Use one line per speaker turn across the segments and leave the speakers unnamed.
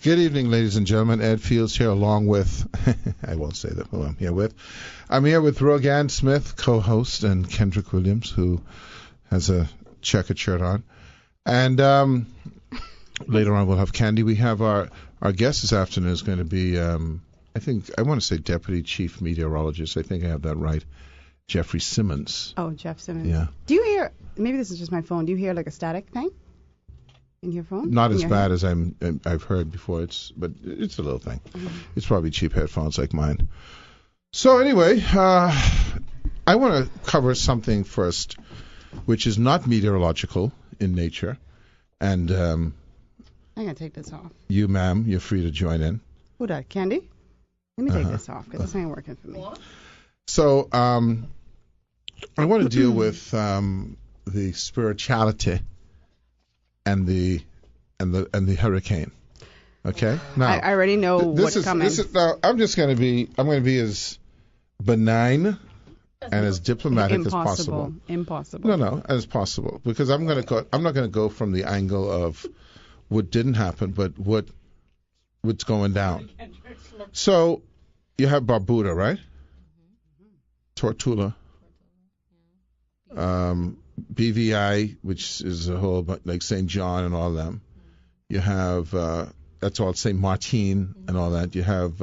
Good evening, ladies and gentlemen. Ed Fields here along with, I won't say who I'm here with. I'm here with Rogan Smith, co-host, and Kendrick Williams, who has a checkered shirt on. And later on we'll have Candy. We have our guest this afternoon is going to be, I want to say Deputy Chief Meteorologist. I think I have that right. Jeffrey Simmons.
Oh, Jeff Simmons.
Yeah.
Do you hear, maybe this is just my phone, do you hear like a static thing in your phone?
Not as bad as I've heard before, but it's a little thing. Mm-hmm. It's probably cheap headphones like mine. So anyway, I want to cover something first, which is not meteorological in nature. And
I'm going to take this off.
You, ma'am, you're free to join in.
Who that, Candy? Let me take this off because this ain't working for me. What?
So I want to deal with the spirituality and the hurricane. Okay. Now
I already know what's coming.
Now I'm going to be as benign and as diplomatic as possible.
Impossible.
No, as possible, because I'm not going to go from the angle of what didn't happen, but what's going down. So you have Barbuda, right? Tortula. BVI, which is a whole, like St. John and all of them. You have, that's all St. Martin and all that. You have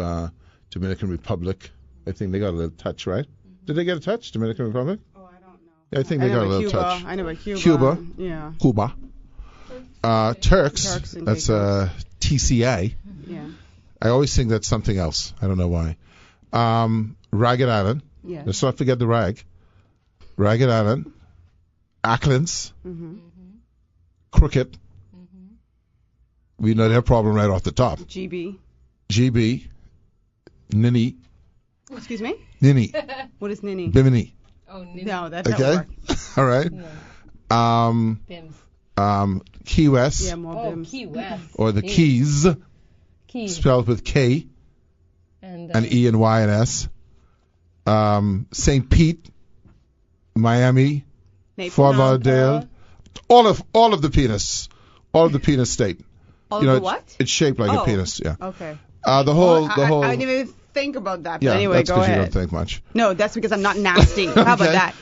Dominican Republic. I think they got a little touch, right? Did they get a touch, Dominican Republic?
Oh, I don't know.
Yeah, I think they got a little touch.
I know about Cuba. Yeah.
Cuba. Turks, that's TCA.
Yeah.
I always think that's something else. I don't know why. Ragged Island.
Yeah.
Let's not forget the rag. Ragged Island. Acklands.
Mm-hmm.
Crooked. Mm-hmm. We know their problem right off the top.
GB.
Nini.
Excuse me?
Nini.
What is Nini?
Bimini.
Oh, Nini. No, that's not work.
All right.
Bims.
Key West.
Yeah, more Bims.
Key West.
Or the Keys. Spelled with K. And E and Y and S. St. Pete. Miami. Fort Lauderdale. All of the penis. All of the penis state.
All of the what?
It's shaped like a penis, yeah.
Okay.
The whole.
I didn't even think about that. But
yeah,
anyway,
that's
go ahead.
You don't think much.
No, that's because I'm not nasty. How about that?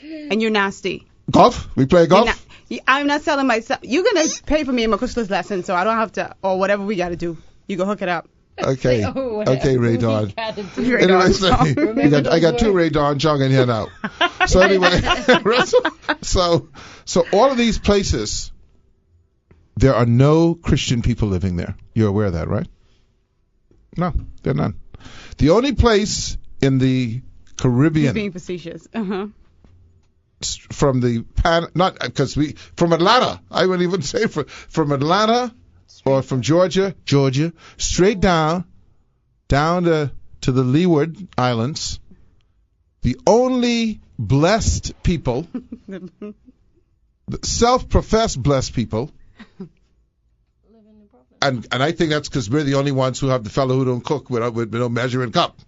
And you're nasty.
Golf? We play golf?
I'm not selling myself. You're going to pay for me in my Christmas lesson, so I don't have to, or whatever we got to do. You go hook it up.
Okay. Okay, Ray Dawn.
Anyway,
I got two Ray Dawn Chung in here now. So anyway, so all of these places, there are no Christian people living there. You're aware of that, right? No, there are none. The only place in the Caribbean.
He's being facetious. Uh-huh.
From from Atlanta. I wouldn't even say from Atlanta or from Georgia, straight down to the Leeward Islands. The only blessed people, self-professed blessed people, and I think that's because we're the only ones who have the fellow who don't cook with no measuring cup.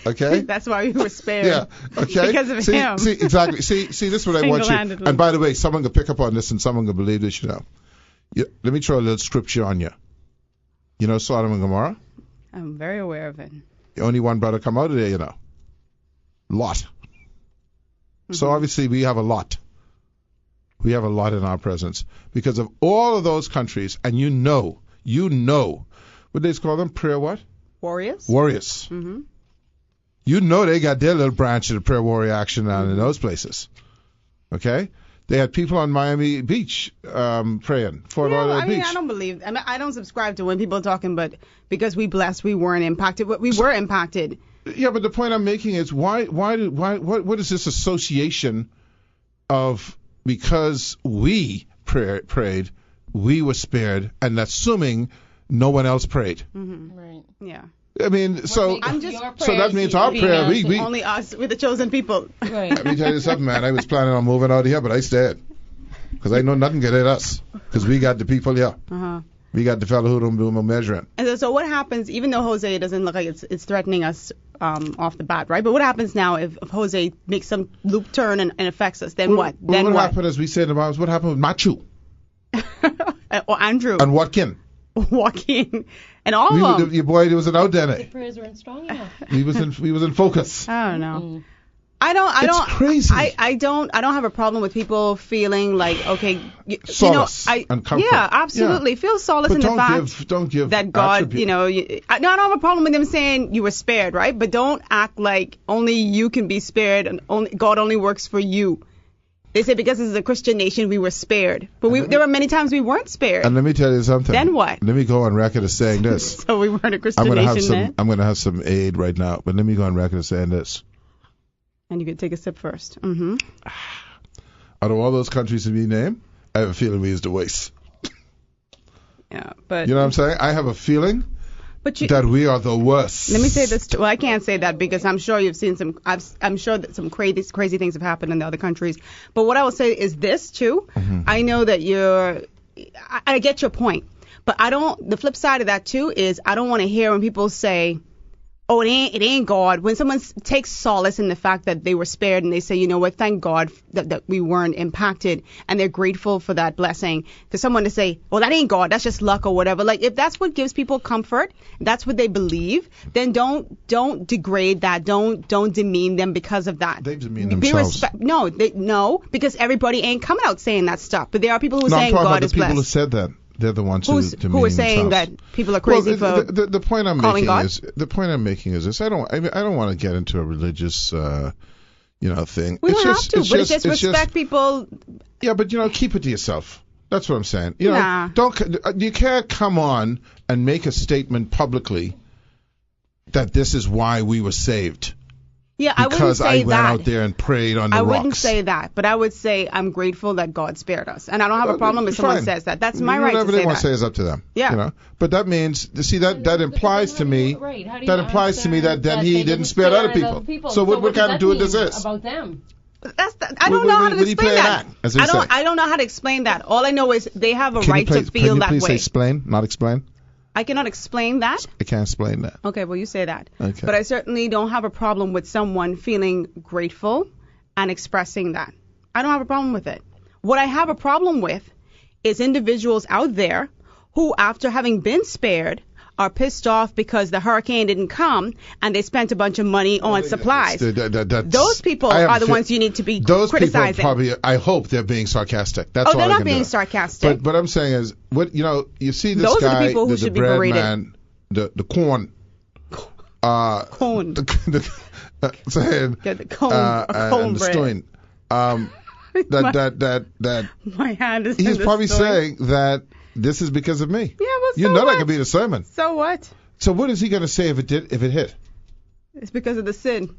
Okay.
That's why we were spared.
Yeah. Okay.
Because of him.
See, exactly. See, this is what I want you. And by the way, someone can pick up on this, and someone can believe this. Let me throw a little scripture on you. You know Sodom and Gomorrah?
I'm very aware of it.
The only one brother come out of there, Lot. Mm-hmm. So obviously we have a lot. We have a lot in our presence because of all of those countries, and you know, what they call them? Prayer what?
Warriors.
Mm-hmm. You know they got their little branch of the prayer warrior action down in those places. Okay? They had people on Miami Beach praying. Fort Lauderdale Beach.
I don't believe. I don't subscribe to when people are talking, but because we blessed, we weren't impacted. But we were impacted.
Yeah, but the point I'm making is what is this association of because we prayed, we were spared, and assuming no one else prayed.
Mm-hmm. Right. Yeah.
I mean, so that means our prayer. We
only us, we're the chosen people.
Right.
Let me tell you something, man. I was planning on moving out of here, but I stayed because I know nothing can hit us because we got the people here.
Uh-huh.
We got the fellow who don't do no measuring.
And so what happens? Even though Jose doesn't look like it's threatening us off the bat, right? But what happens now if Jose makes some loop turn and affects us? Then what?
What happened, as we said about what happened with Machu?
or Andrew,
and Watkin.
Joaquin, and all of them.
Your boy, he was an out there.
The prayers weren't strong enough.
He was in focus.
I don't know.
Mm.
It's crazy.
I don't have a problem with people feeling like, okay,
Solace and comfort.
Yeah, absolutely.
Yeah.
Feel solace
But
in the fact
don't give
that God,
attribute.
I don't have a problem with them saying you were spared, right? But don't act like only you can be spared and God only works for you. They say because this is a Christian nation, we were spared. But there were many times we weren't spared.
And let me tell you something.
Then what?
Let me go on record as saying this.
So we weren't a Christian nation then?
I'm going to have some aid right now, but let me go on record as saying this.
And you can take a sip first. Mm-hmm.
Out of all those countries to be named, I have a feeling we used to waste.
Yeah, but
you know what I'm saying? I have a feeling that we are the worst.
Let me say this. Well, I can't say that because I'm sure you've seen some. I'm sure that some crazy things have happened in the other countries. But what I will say is this too. Mm-hmm. I know that I get your point, but I don't. The flip side of that too is I don't want to hear when people say, "Oh, it ain't God." When someone takes solace in the fact that they were spared and they say, "You know what? Thank God that we weren't impacted," and they're grateful for that blessing. For someone to say, "Well, that ain't God. That's just luck or whatever." Like if that's what gives people comfort, that's what they believe, then don't degrade that. Don't demean them because of that.
They demean themselves.
No, because everybody ain't coming out saying that stuff. But there are people who are saying God is blessed.
People who said that. They're the ones who
are saying
themselves.
that people are crazy for
the point I'm
calling
making
God?
is the point I'm making is this. I don't want to get into a religious thing.
We don't have to, but it's just respect people.
Yeah, but keep it to yourself. That's what I'm saying. You can't come on and make a statement publicly that this is why we were saved.
Yeah, I wouldn't say that.
Because I went out there and prayed on the rocks.
I wouldn't say that, but I would say I'm grateful that God spared us. And I don't have a problem if someone says that. That's my right to say that.
Whatever they want to say is up to them.
Yeah.
But that means, that implies to me, that then he didn't spare other people. So what kind of do it this is?
About them.
I don't know how to explain that. I don't know how to explain that. All I know is they have a right to feel that way.
Can you please say explain, not explain?
I cannot explain that.
I can't explain that.
Okay, well, you say that.
Okay.
But I certainly don't have a problem with someone feeling grateful and expressing that. I don't have a problem with it. What I have a problem with is individuals out there who, after having been spared, are pissed off because the hurricane didn't come and they spent a bunch of money on supplies. Those people are the ones you need to be criticizing.
Those people probably, I hope they're being sarcastic. That's all I can do.
They're not being sarcastic.
But I'm saying is, you see this
those
guy,
are the people who should be
bread
berated.
Man, the corn.
Corn.
Saying,
yeah, the cone. A cone
and the
bread.
stone. That
my hand is
he's
in
probably
the stone.
saying that this is because of me.
Yeah, well,
you know that could be the sermon.
So what?
So what is he going to say if it hit?
It's because of the sin.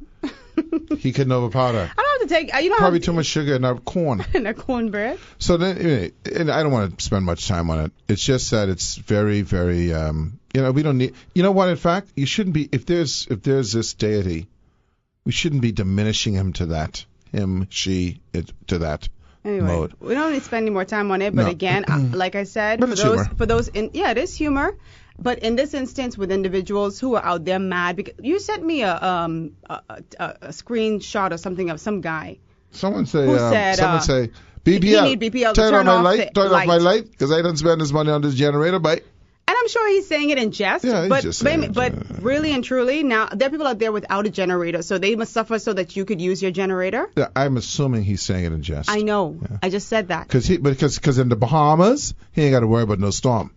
He couldn't overpower that.
I don't have to take.
Probably too much sugar in our corn.
In our cornbread.
So then, and I don't want to spend much time on it. It's just that it's very, very. We don't need. You know what? In fact, you shouldn't be. If there's this deity, we shouldn't be diminishing him to that. Him, she, to that.
Anyway,
mode.
We don't need to spend any more time on it, but again, like I said,
but
for those, it is humor. But in this instance, with individuals who are out there mad, because you sent me a screenshot or something of some guy.
Someone say,
BPL.
You need
BPL
turn off my light, because I don't spend this money on this generator, bye.
And I'm sure he's saying it in jest,
yeah,
but really and truly, now there are people out there without a generator, so they must suffer so that you could use your generator.
Yeah, I'm assuming he's saying it in jest.
I know. Yeah. I just said that.
Because in the Bahamas, he ain't got to worry about no storm.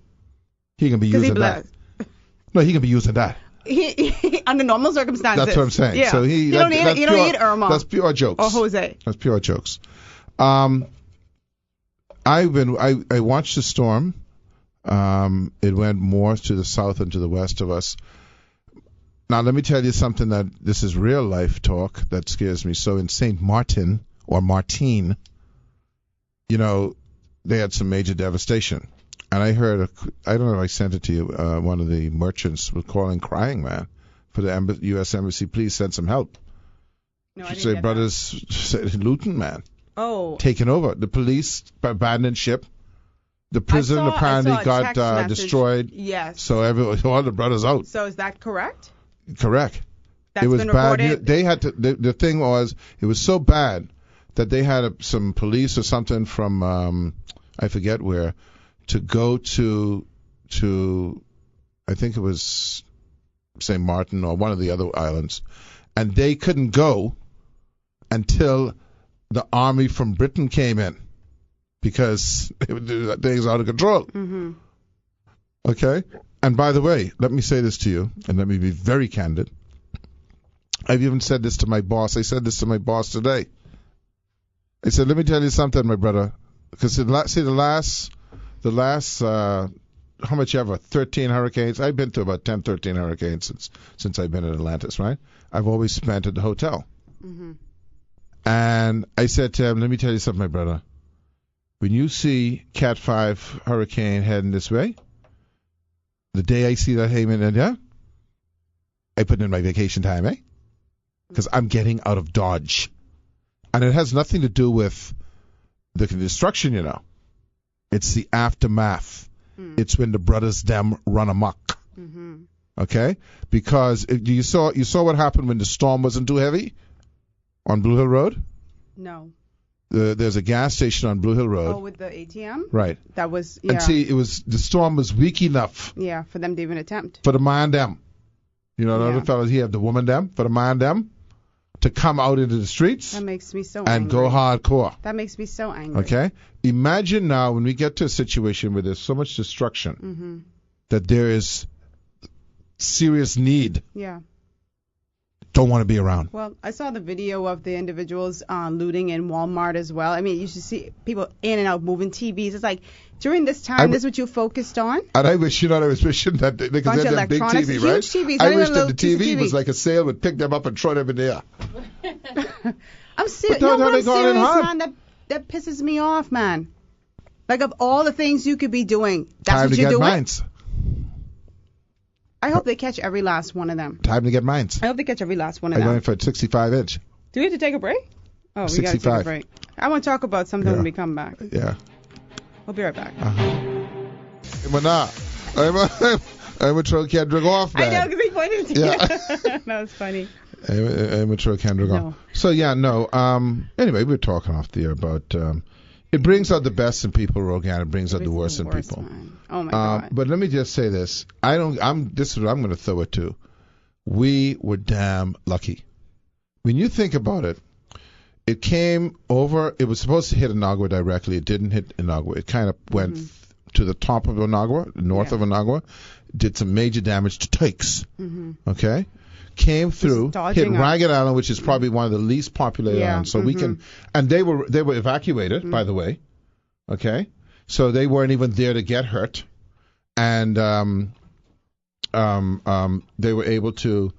He can be using that. No, he can be using that.
He under normal circumstances.
That's what I'm saying.
Yeah.
So
you don't need Irma.
That's pure jokes.
Or Jose.
That's pure jokes. I watched the storm. It went more to the south and to the west of us. Now, let me tell you something that this is real life talk that scares me. So in St. Martin, or Martine, they had some major devastation. And I heard, I don't know if I sent it to you, one of the merchants was calling crying, man, for the U.S. Embassy, please send some help.
No,
I didn't say brothers looting, man.
Oh.
Taking over. The police abandoned ship. The prison apparently got destroyed.
Yes.
So all the brothers out.
So is that correct?
Correct.
That's
it was
been
bad.
reported.
They had to. The thing was, it was so bad that they had some police or something from I forget where, to go to I think it was St. Martin or one of the other islands, and they couldn't go until the army from Britain came in because things were out of control.
Mm-hmm.
Okay? And by the way, let me say this to you, and let me be very candid. I've even said this to my boss. I said this to my boss today. I said, let me tell you something, my brother. Because the last how much ever, 13 hurricanes. I've been to about 10, 13 hurricanes since I've been in Atlantis, right? I've always spent at the hotel.
Mm-hmm.
And I said to him, let me tell you something, my brother. When you see Cat 5 hurricane heading this way, the day I see that Hayman India, I put in my vacation time, because I'm getting out of Dodge. And it has nothing to do with the destruction, you know. It's the aftermath. It's when the brothers them run amok.
Mm-hmm.
Okay? Because you saw what happened when the storm wasn't too heavy on Blue Hill Road?
No.
There's a gas station on Blue Hill Road.
Oh, with the ATM?
Right.
That was, yeah.
And see, the storm was weak enough.
Yeah, for them to even attempt.
For the man them. You know, the
Yeah.
other fellas here, the woman them, for the man them, to come out into the streets
That makes me so
and
angry.
go hardcore.
That makes me so angry.
Okay? Imagine now when we get to a situation where there's so much destruction
Mm-hmm.
that there is serious need.
Yeah.
Don't want to be around.
Well, I saw the video of the individuals looting in Walmart as well. I mean, you should see people in and out moving TVs. It's like during this time, this is what you focused on.
And I wish, I was wishing that, because
Bunch
they
of
had that big
electronics,
TV,
huge
right?
TVs,
I
not
wish
even a
that the
little piece of
TV
TV.
was like a sail, would pick them up and throw them in the air.
I'm serious.
But
No,
no,
but
they
I'm
got in
serious,
hard.
man. That pisses me off, man. Like, of all the things you could be doing, that's
Time
what
to
you're
get
doing.
mines.
I hope they catch every last one of them.
Time to get mines.
I hope they catch every last one of
I'm
them.
going for a 65 inch.
Do we have to take a break? Oh, we got to take a
65.
break. I want to talk about something
Yeah.
when we come back.
Yeah.
We'll be right back.
But nah, I'm a throw Kendrick off, man.
I know, because he pointed to
Yeah.
That was funny.
I'm a throw Kendrick
No.
off. So yeah, no. Anyway, we were talking off the air about it brings out the best in people, Rogan. It brings out the worst in people.
Man. Oh my God.
But let me just say this. This is what I'm going to throw it to. We were damn lucky. When you think about it, it came over. It was supposed to hit Inagua directly. It didn't hit Inagua. It kind of went to the top of Inagua, north of Inagua, did some major damage to Tukes. Okay? Came through, hit
dodging
Ragged Island, which is probably one of the least populated
Yeah.
islands. So we can, and they were evacuated, by the way. Okay? So they weren't even there to get hurt. And they were able to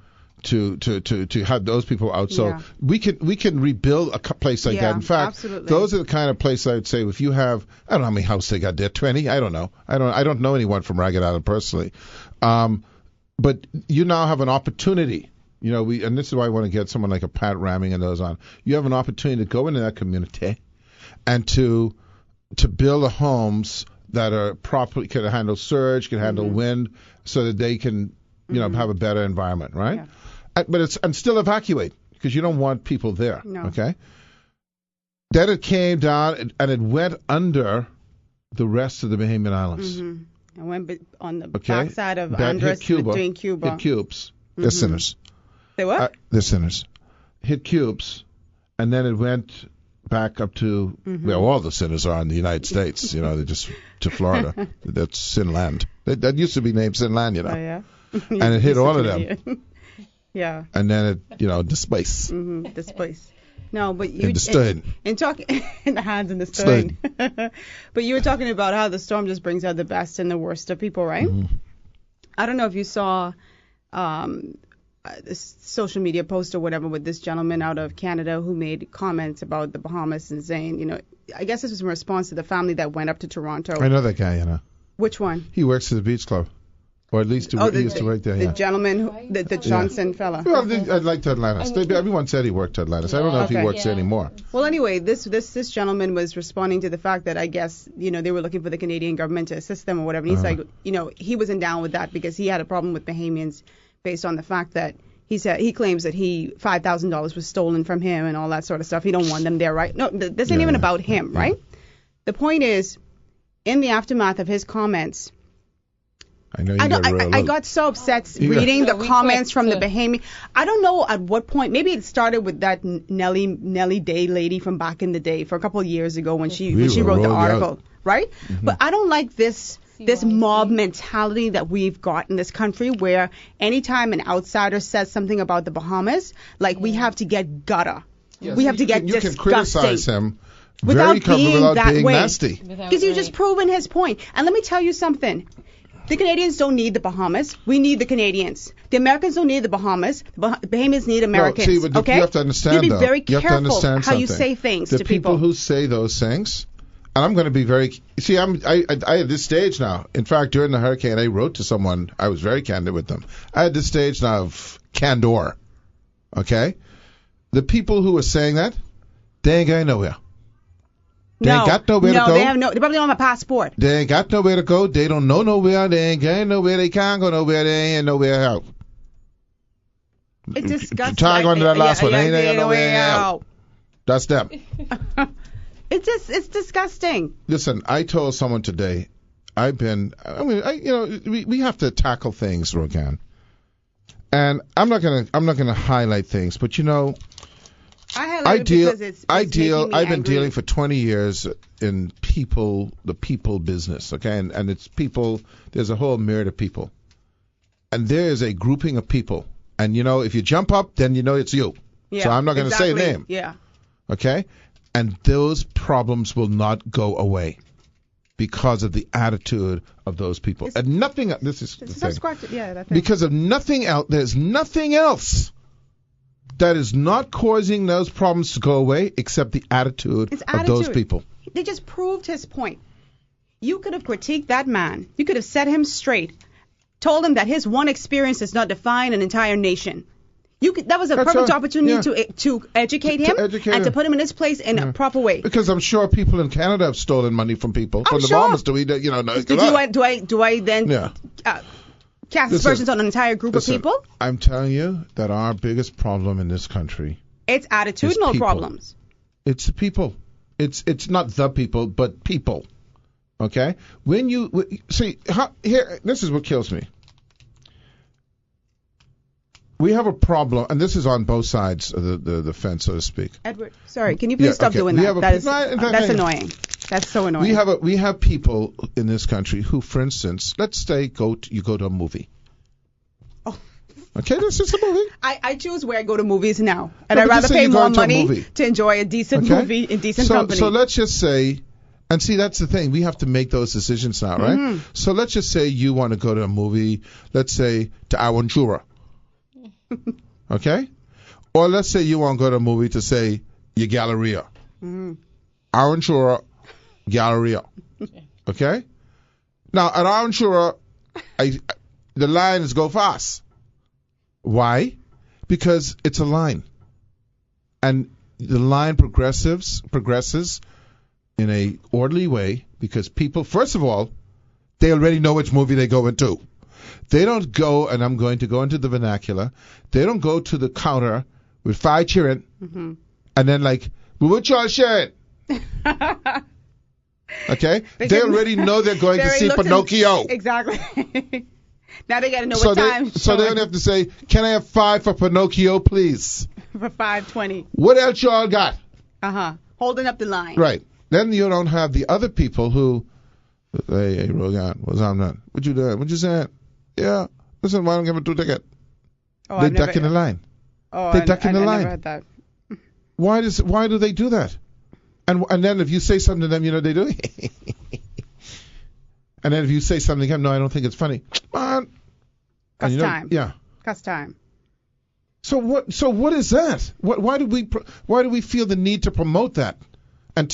have those people out. So
Yeah.
we can rebuild a place like
Yeah,
that. In fact,
absolutely.
those are the kind of places I would say if you have, I don't know how many houses they got there, 20, I don't know. I don't know anyone from Ragged Island personally. But you now have an opportunity. And this is why I want to get someone like a Pat Ramming and those on. You have an opportunity to go into that community and to build the homes that are properly, can handle surge, can handle wind, so that they can, have a better environment, right?
Yeah.
But still evacuate, because you don't want people there.
No.
Okay. Then it came down and it went under the rest of the Bahamian Islands.
I went on the
Okay.
backside of
That
Andres
hit Cuba.
between Cuba.
Hit Cubes. They're sinners.
They what?
They're sinners. Hit Cubes, and then it went back up to where all the sinners are in the United States. They're just to Florida. That's Sin Land. That used to be named Sin Land,
Oh, yeah.
And it hit all of them.
Yeah.
And then it displaced.
Displaced. No, but you
In the stern.
and talk in the hands in the stern. But you were talking about how the storm just brings out the best and the worst of people, right? I don't know if you saw this social media post or whatever with this gentleman out of Canada who made comments about the Bahamas and saying, I guess this was in response to the family that went up to Toronto.
I know that guy,
Which one?
He works at the beach club. Or at least he used to work there,
The
yeah.
gentleman, the Johnson fella.
Well, I'd like to Atlantis. Everyone said he worked to Atlantis. I don't know if he works there anymore.
Well, anyway, this gentleman was responding to the fact that I guess, they were looking for the Canadian government to assist them or whatever. And he's like, he wasn't down with that because he had a problem with Bahamians based on the fact that he claims that $5,000 was stolen from him and all that sort of stuff. He don't want them there, right? No, this ain't even about him, right? The point is, in the aftermath of his comments,
I know you
I got so upset reading the comments from the Bahamian. I don't know at what point. Maybe it started with that Nellie Day lady from back in the day, for a couple of years ago when she wrote the article, right? Mm-hmm. But I don't like this mob mentality that we've got in this country, where anytime an outsider says something about the Bahamas, like we have to get gutter. Yes. We have to get disgusting.
You can criticize him
without being
nasty.
Because you've just proven his point. And let me tell you something. The Canadians don't need the Bahamas. We need the Canadians. The Americans don't need the Bahamas. The Bahamians need Americans.
No, see, but
okay?
You have to understand,
you have to be very careful how
you
say things
to
people.
The people who say those things, and I'm going to be very... See, I at this stage now, in fact, during the hurricane, I wrote to someone, I was very candid with them. I had this stage now of candor, okay? The people who are saying that, they ain't going nowhere. They ain't got nowhere to go.
They probably don't have a passport.
They ain't got nowhere to go. They don't know nowhere. They ain't going nowhere. They can't go nowhere. They ain't nowhere out.
It's disgusting.
Try going to that last one. They ain't nowhere out. That's them.
It's disgusting.
Listen, I told someone today, we have to tackle things, Rogan. And I'm not gonna highlight things, but I've been dealing for 20 years in the people business, okay? And it's people, there's a whole myriad of people. And there is a grouping of people. And, if you jump up, then it's you.
Yeah,
so I'm not going to say a name.
Yeah.
Okay? And those problems will not go away because of the attitude of those people. And nothing, this is the thing. Because of nothing else, there's nothing else that is not causing those problems to go away except the attitude of those people.
They just proved his point. You could have critiqued that man. You could have set him straight, told him that his one experience does not define an entire nation. That was a perfect opportunity to educate him and to put him in his place in a proper way.
Because I'm sure people in Canada have stolen money from people. From the Bahamas, do
I then cast aspersions on an entire group of people?
I'm telling you that our biggest problem in this country,
it's attitudinal problems.
It's the people. It's not the people, but people. Okay? When you see here, this is what kills me. We have a problem, and this is on both sides of the fence, so to speak.
Edward, sorry, can you please stop doing that? That's annoying. That's so annoying.
We have people in this country who, for instance, let's say you go to a movie. Oh. Okay, this is a movie.
I choose where I go to movies now, and I'd rather pay more money to enjoy a decent movie in decent company.
So let's just say, and see, that's the thing. We have to make those decisions now, right? Mm-hmm. So let's just say you want to go to a movie, let's say to Aventura. Okay? Or let's say you want to go to a movie to say your Galleria. Mm-hmm. Aventura, Galleria. Okay? Now, at Aventura, the lines go fast. Why? Because it's a line. And the line progresses in a orderly way because people, first of all, they already know which movie they go into. They don't go, and I'm going to go into the vernacular, they don't go to the counter with 5 children and then well, what y'all sharing? Okay? They already know they're going to see Pinocchio.
Exactly. Now they got to know what time.
So they don't have to say, can I have 5 for Pinocchio, please?
For $5.20.
What else y'all got?
Holding up the line.
Right. Then you don't have the other people who, hey, Rogan, what's on that? What you doing? What you saying? Yeah. Listen, why don't give a 2 ticket? They duck in the line. They duck in the line. I never had that. Why do they do that? And then if you say something to them, they do. And then if you say something to them, no, I don't think it's funny. Man.
Cuss time.
Yeah.
Cuss time.
So what is that? Why do we feel the need to promote that? And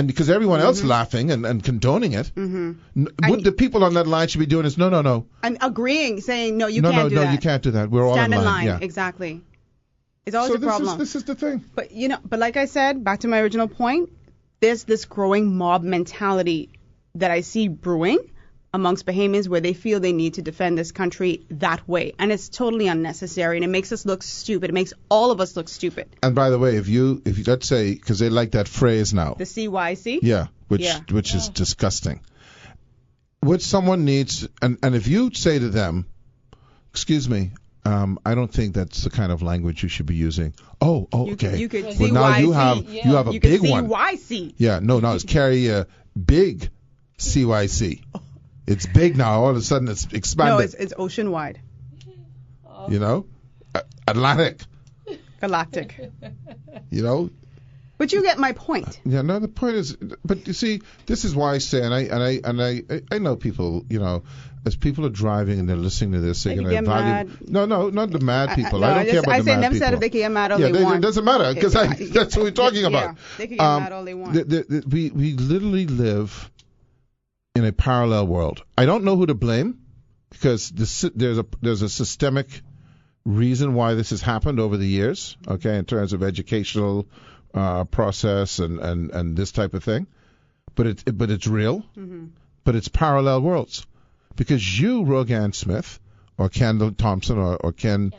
because everyone else laughing and condoning it, what the people on that line should be doing is no.
And agreeing, saying no, you can't do that.
No, you can't do that. We're all in line.
Stand in line.
Yeah.
Exactly. It's always a problem.
This is the thing.
But like I said, back to my original point, there's this growing mob mentality that I see brewing amongst Bahamians where they feel they need to defend this country that way. And it's totally unnecessary, and it makes us look stupid. It makes all of us look stupid.
And by the way, if you let's say, because they like that phrase now.
The CYC?
Yeah. which is disgusting. What someone needs, and if you say to them, excuse me, I don't think that's the kind of language you should be using. Oh, okay.
You could
well, now you have a big one.
CYC.
Yeah, no, it's carry a big CYC. It's big now. All of a sudden, it's expanded.
No, it's ocean wide.
You know, Atlantic.
Galactic.
You know.
But you get my point.
Yeah, no, the point is, but you see, this is why I say, and I know people, you know, as people are driving and they're listening to this, they're going to value.
Mad.
No, not the mad people.
No,
I don't care about the mad people.
I say them said if they can get mad all they want.
It doesn't matter because that's what we're talking about.
They can get mad all they want.
We literally live in a parallel world. I don't know who to blame because there's a systemic reason why this has happened over the years. Okay, in terms of educational process and this type of thing, but it's real. Mm-hmm. But it's parallel worlds because you, Rogan Smith, or Kendall Thompson, or Kendrick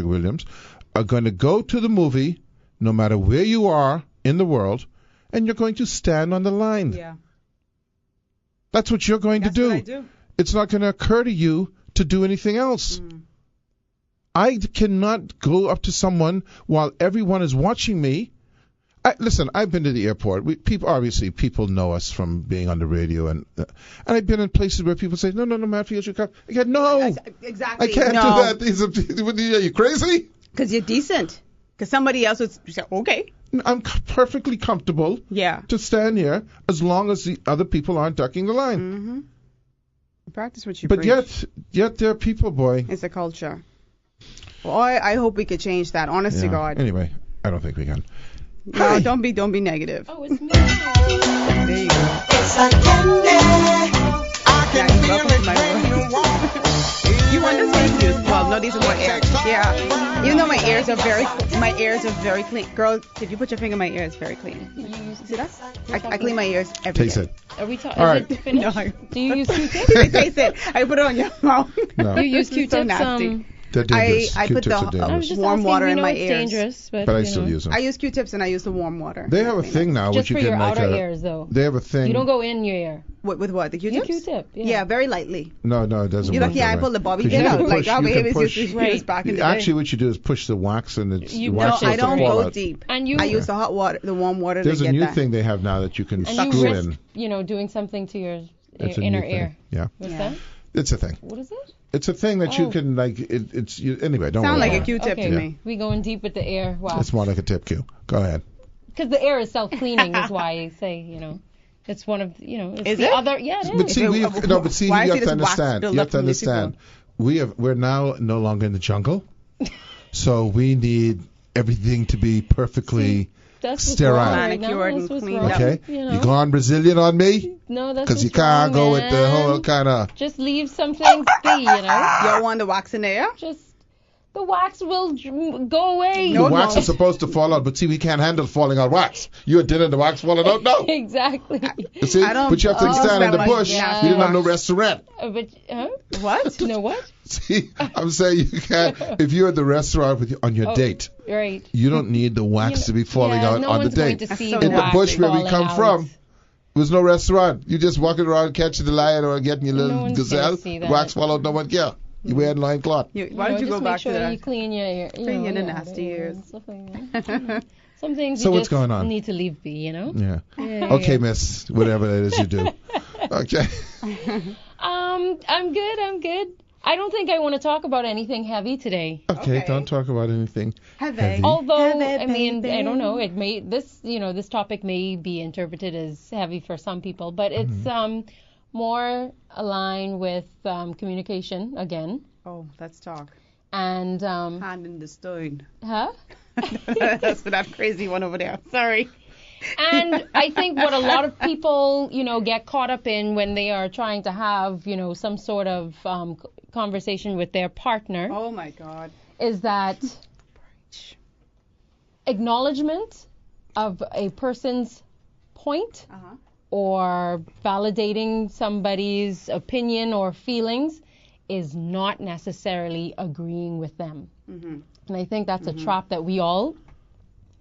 Williams, are going to go to the movie no matter where you are in the world, and you're going to stand on the line.
Yeah.
That's what you're going to do.
What I do. It's
not going to occur to you to do anything else. Mm. I cannot go up to someone while everyone is watching me. Listen, I've been to the airport. People know us from being on the radio, and I've been in places where people say, no, Matthew, you come. Again, no.
Exactly.
I can't do that. Are you crazy?
Because you're decent. Because somebody else would say, okay.
I'm perfectly comfortable to stand here as long as the other people aren't ducking the line.
Mm-hmm. Practice what you
preach.
But
yet there are people, boy.
It's a culture. Well, I hope we could change that. Honest to God.
Anyway, I don't think we can.
No,
Hi.
don't be negative.
Oh, it's me.
There you go.
It's like candy. I can feel it when you walk.
You want this confused? Well, no, these are more ears. Yeah. Even though my ears are very clean. Girl, if you put your finger in my ear, it's very clean. See that? I clean my ears every day.
Taste it.
Are we talking?
All right.
No. Do you use Q-tips?
Taste it. I put it on your mouth.
No.
You use Q-tips?
So nasty.
I
put the warm water in my
it's
ears.
Dangerous, but
I still use them.
I use Q-tips and I use the warm water.
They have a thing now
just
which you
for
can
your
make
outer ears, though.
They have a thing.
You don't go in your ear.
With what? The Q-tips?
The Q-tip.
Yeah, very lightly.
No, it doesn't
You're
work.
lucky I pulled the bobby
pin
out. Like how babies
push,
used to use back in the day.
Actually, what you do is push the wax and it's
You-
wax
no,
I don't
fall
go
out.
deep.
And you,
I use the hot water, the warm water
There's
to
a
get
new
that.
thing they have now that you can
and
screw
you risk,
in.
doing something to your
It's a
inner
new thing.
ear.
Yeah.
What's that?
It's a thing.
What is it?
It's a thing that you
Oh.
can anyway, don't
Sound
worry
like a
about it.
Q-tip to me.
We going deep with the air. Wow.
It's more like a tip cue. Go ahead.
Because the air is self-cleaning is why I say, it's one of, it's
Is
the
it?
other, yeah, it is.
But see,
Why
you
is
have
it
to
this wax
understand.
build
You
up
have to
from these people?
understand. We're now no longer in the jungle, so we need everything to be perfectly
That's what's
sterile.
wrong right
Manicured
now.
and
That's what's
cleaned
wrong.
up.
Okay,
You know.
you gone Brazilian on me?
No, that's
Because you
what's wrong,
can't go with the
man.
whole kind of.
Just leave some things be,
Y'all want the wax in the air?
Just the wax will go away.
The wax is supposed to fall out, but see, we can't handle falling out wax. You at dinner, the wax falling out? No.
Exactly.
You see,
I don't-
but you have to understand in the
that
bush,
was-
we didn't have no
Yeah.
restaurant.
But,
What?
No, what?
See, I'm saying you can't. If you're at the restaurant on your date,
Right.
you don't need the wax to be falling out
no
on the
one's going
date.
to see
So
the
In the
wax
bush where we
falling
come
out.
from, there's no restaurant. You just walking around catching the lion or getting your
No
little
one's
gazelle.
gonna see that.
Wax fall out, no one care. You wear loincloth.
Why don't you
just
go
make
back
sure
to that?
you clean your ear.
Clean your nasty ears.
Stuff like that. Some things
So
you
what's
just
going on?
need to leave be,
Yeah.
Yeah,
Okay,
yeah.
miss, whatever it is you do. Okay.
I'm good. I don't think I want to talk about anything heavy today.
Okay,
Okay.
don't talk about anything
Heavy.
heavy.
Although,
Heavy,
I mean,
baby.
I don't know. It may this topic may be interpreted as heavy for some people, but it's more aligned with communication again.
Oh, let's talk.
And
Hand in the stone.
huh?
That's for that crazy one over there. Sorry.
And I think what a lot of people, get caught up in when they are trying to have, some sort of conversation with their partner
Oh my God.
is that acknowledgement of a person's point
Uh-huh.
or validating somebody's opinion or feelings is not necessarily agreeing with them.
Mm-hmm.
And I think that's a trap that we all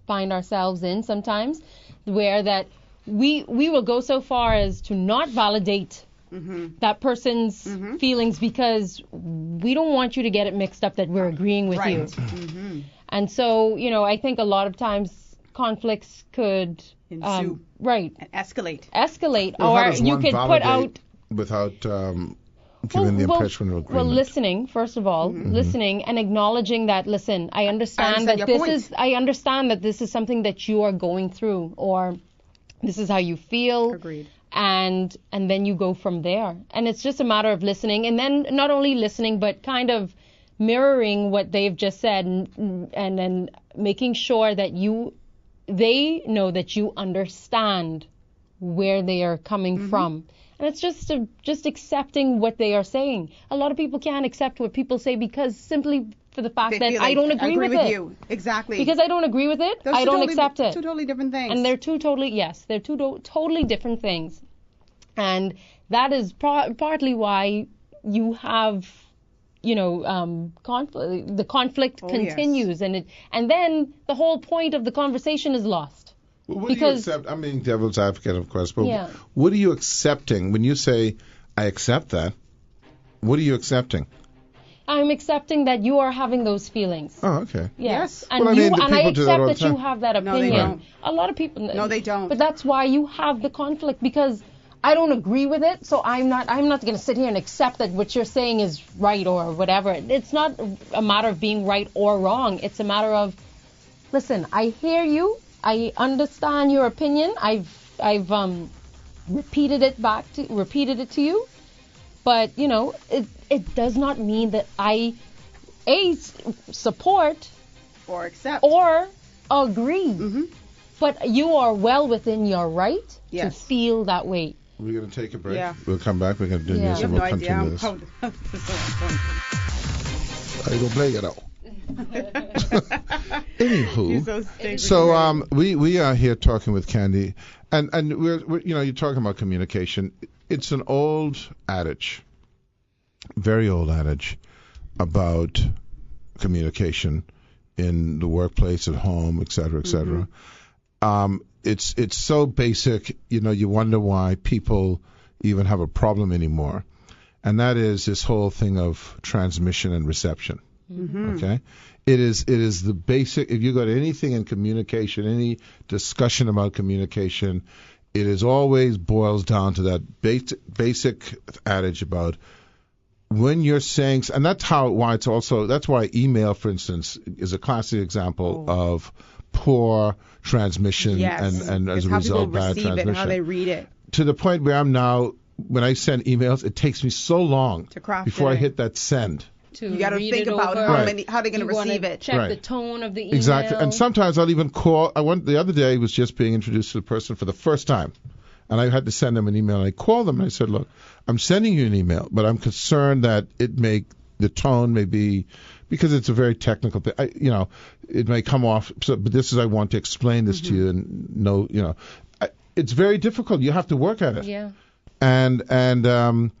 find ourselves in sometimes, where that we will go so far as to not validate that person's feelings because we don't want you to get it mixed up that we're agreeing with you. And so, I think a lot of times conflicts could
ensue.
Right.
And escalate.
Well, how
Or
does
you
one
could put
validate
out
without giving the impression of agreement.
Well, listening, first of all, listening and acknowledging that, listen, I understand that this is something that you are going through, or this is how you feel.
Agreed.
And then you go from there. And it's just a matter of listening, and then not only listening, but kind of mirroring what they've just said, and then making sure that they know that you understand where they are coming from. And it's just accepting what they are saying. A lot of people can't accept what people say because simply for the fact that I don't agree with it.
You. Exactly.
Because I don't agree with it, I don't accept it.
Two totally different things.
And they're two totally different things. And that is partly why you have, conflict. The conflict continues, and then the whole point of the conversation is lost.
Well, what do you accept? I'm being devil's advocate, of course, but what are you accepting when you say, I accept that? What are you accepting?
I'm accepting that you are having those feelings.
Oh, okay.
Yes.
And I accept that you have that opinion.
No, they don't.
A lot of people.
No, they don't.
But that's why you have the conflict, because I don't agree with it, so I'm not going to sit here and accept that what you're saying is right or whatever. It's not a matter of being right or wrong. It's a matter of, listen, I hear you. I understand your opinion. I've repeated it to you, but it does not mean that I support
or accept
or agree. But you are well within your right to feel that way.
We're going to take a break.
Yeah.
We'll come back. We're going to do news and we'll continue this. How you going to play it out? Anywho, so we are here talking with Candy, and we're you're talking about communication. It's an old adage, very old adage, about communication in the workplace, at home, et cetera, et cetera. It's so basic, you wonder why people even have a problem anymore, and that is this whole thing of transmission and reception. Okay, it is the basic. If you go to anything in communication, any discussion about communication, it is always boils down to that basic adage about when you're saying, and that's why email, for instance, is a classic example of poor transmission and as a result bad transmission.
It, how they read it.
To the point where I'm now, when I send emails, it takes me so long before I hit that send.
You got to think about how they're going to receive it.
Check the tone of the email.
Exactly. And sometimes I'll even call. The other day I was just being introduced to the person for the first time, and I had to send them an email. And I called them and I said, look, I'm sending you an email, but I'm concerned that the tone may be, because it's a very technical thing. It may come off. But I want to explain this to you, and it's very difficult. You have to work at it.
Yeah.
And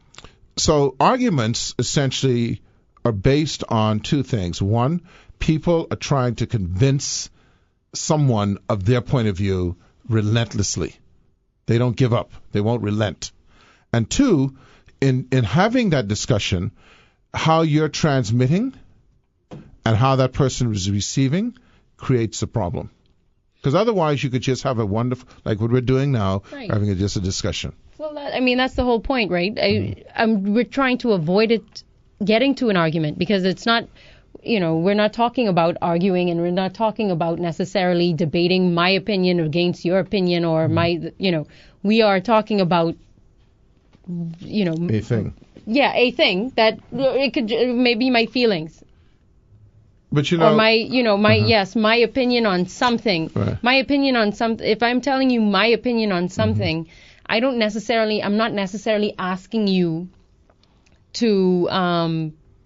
so arguments essentially are based on two things. One, people are trying to convince someone of their point of view relentlessly. They don't give up. They won't relent. And two, in having that discussion, how you're transmitting and how that person is receiving creates a problem. Because otherwise you could just have a wonderful, like what we're doing now, having just a discussion.
Well, that's the whole point, right? We're trying to avoid it getting to an argument, because it's not, we're not talking about arguing, and we're not talking about necessarily debating my opinion against your opinion or we are talking about,
a thing.
Yeah, a thing that it could maybe my feelings.
But or
my opinion on something.
Right.
My opinion on something. If I'm telling you my opinion on something, I'm not necessarily asking you to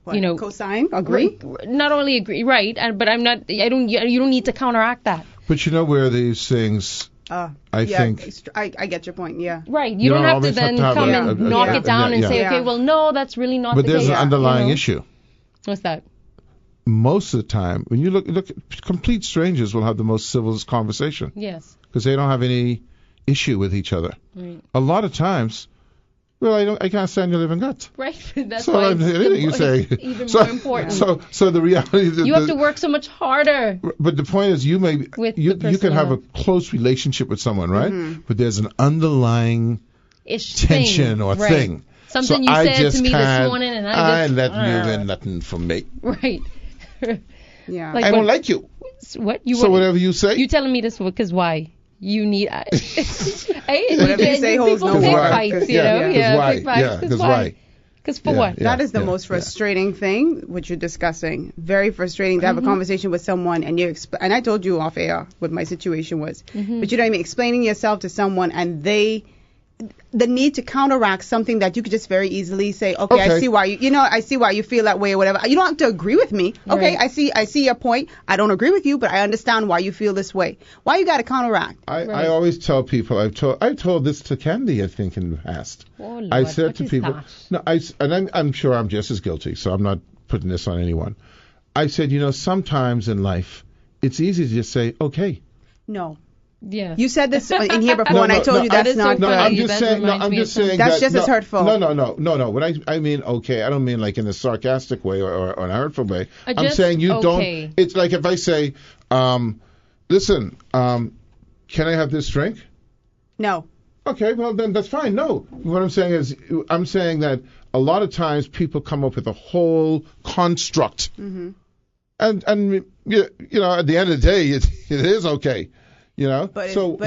co-sign, agree.
Not only agree, right? But I'm not. You don't need to counteract that.
But where these things. I think
I get your point. Yeah.
Right. You don't have to then come and knock it down and say, okay, well, no, that's really not the case.
But there's an underlying issue.
What's that?
most of the time, when you look, complete strangers will have the most civil conversation
Yes.
because they don't have any issue with each other.
Right.
A lot of times, well, I can't stand your living guts.
Right. That's
So
why
anything you say,
it's even
so,
more important.
So the reality,
you have to work so much harder.
But the point is, you
With the
you
person
can
you
have a
love.
close relationship with someone, right? But there's an underlying
Ish
tension
thing.
or
Right.
thing.
Something
so
you
I
said
just
to me this
can't-
morning, and I just
let you in nothing from me.
Right.
Yeah.
Like
I don't
what-
like you.
What you
So
want-
whatever you say.
You telling me this because why? You need. Hey,
Whatever you say holds
people
no
pick
water.
fights, you
Yeah,
know?
'cause
Yeah,
why?
pick fights.
Yeah, 'cause why?
Because for
Yeah,
what?
yeah.
That is the most frustrating thing, what you're discussing. Very frustrating to have a conversation with someone and and I told you off air what my situation was. But you know what I mean? Explaining yourself to someone and the need to counteract something that you could just very easily say, okay, I
Okay.
see why I see why you feel that way or whatever. You don't have to agree with me. Okay,
Right.
I see your point. I don't agree with you, but I understand why you feel this way. Why you got to counteract?
I always tell people, I told this to Candy, I think, in the past.
Oh, Lord,
I said
what
to
is
people,
that?
I'm sure I'm just as guilty, so I'm not putting this on anyone. I said, sometimes in life, it's easy to just say, okay.
No.
Yeah.
You said this in here before, and I told you
that
that's
is so
not
No,
good.
I'm
That
just saying. No,
reminds
I'm
me
just
of
saying.
That's
that,
just as hurtful.
No. When I mean okay, I don't mean like in a sarcastic way or an hurtful way. I'm
Just
saying you
okay.
don't. It's like if I say, listen, can I have this drink?
No.
Okay, well then that's fine. No, what I'm saying is, I'm saying that a lot of times people come up with a whole construct, and at the end of the day, it is okay,
But
So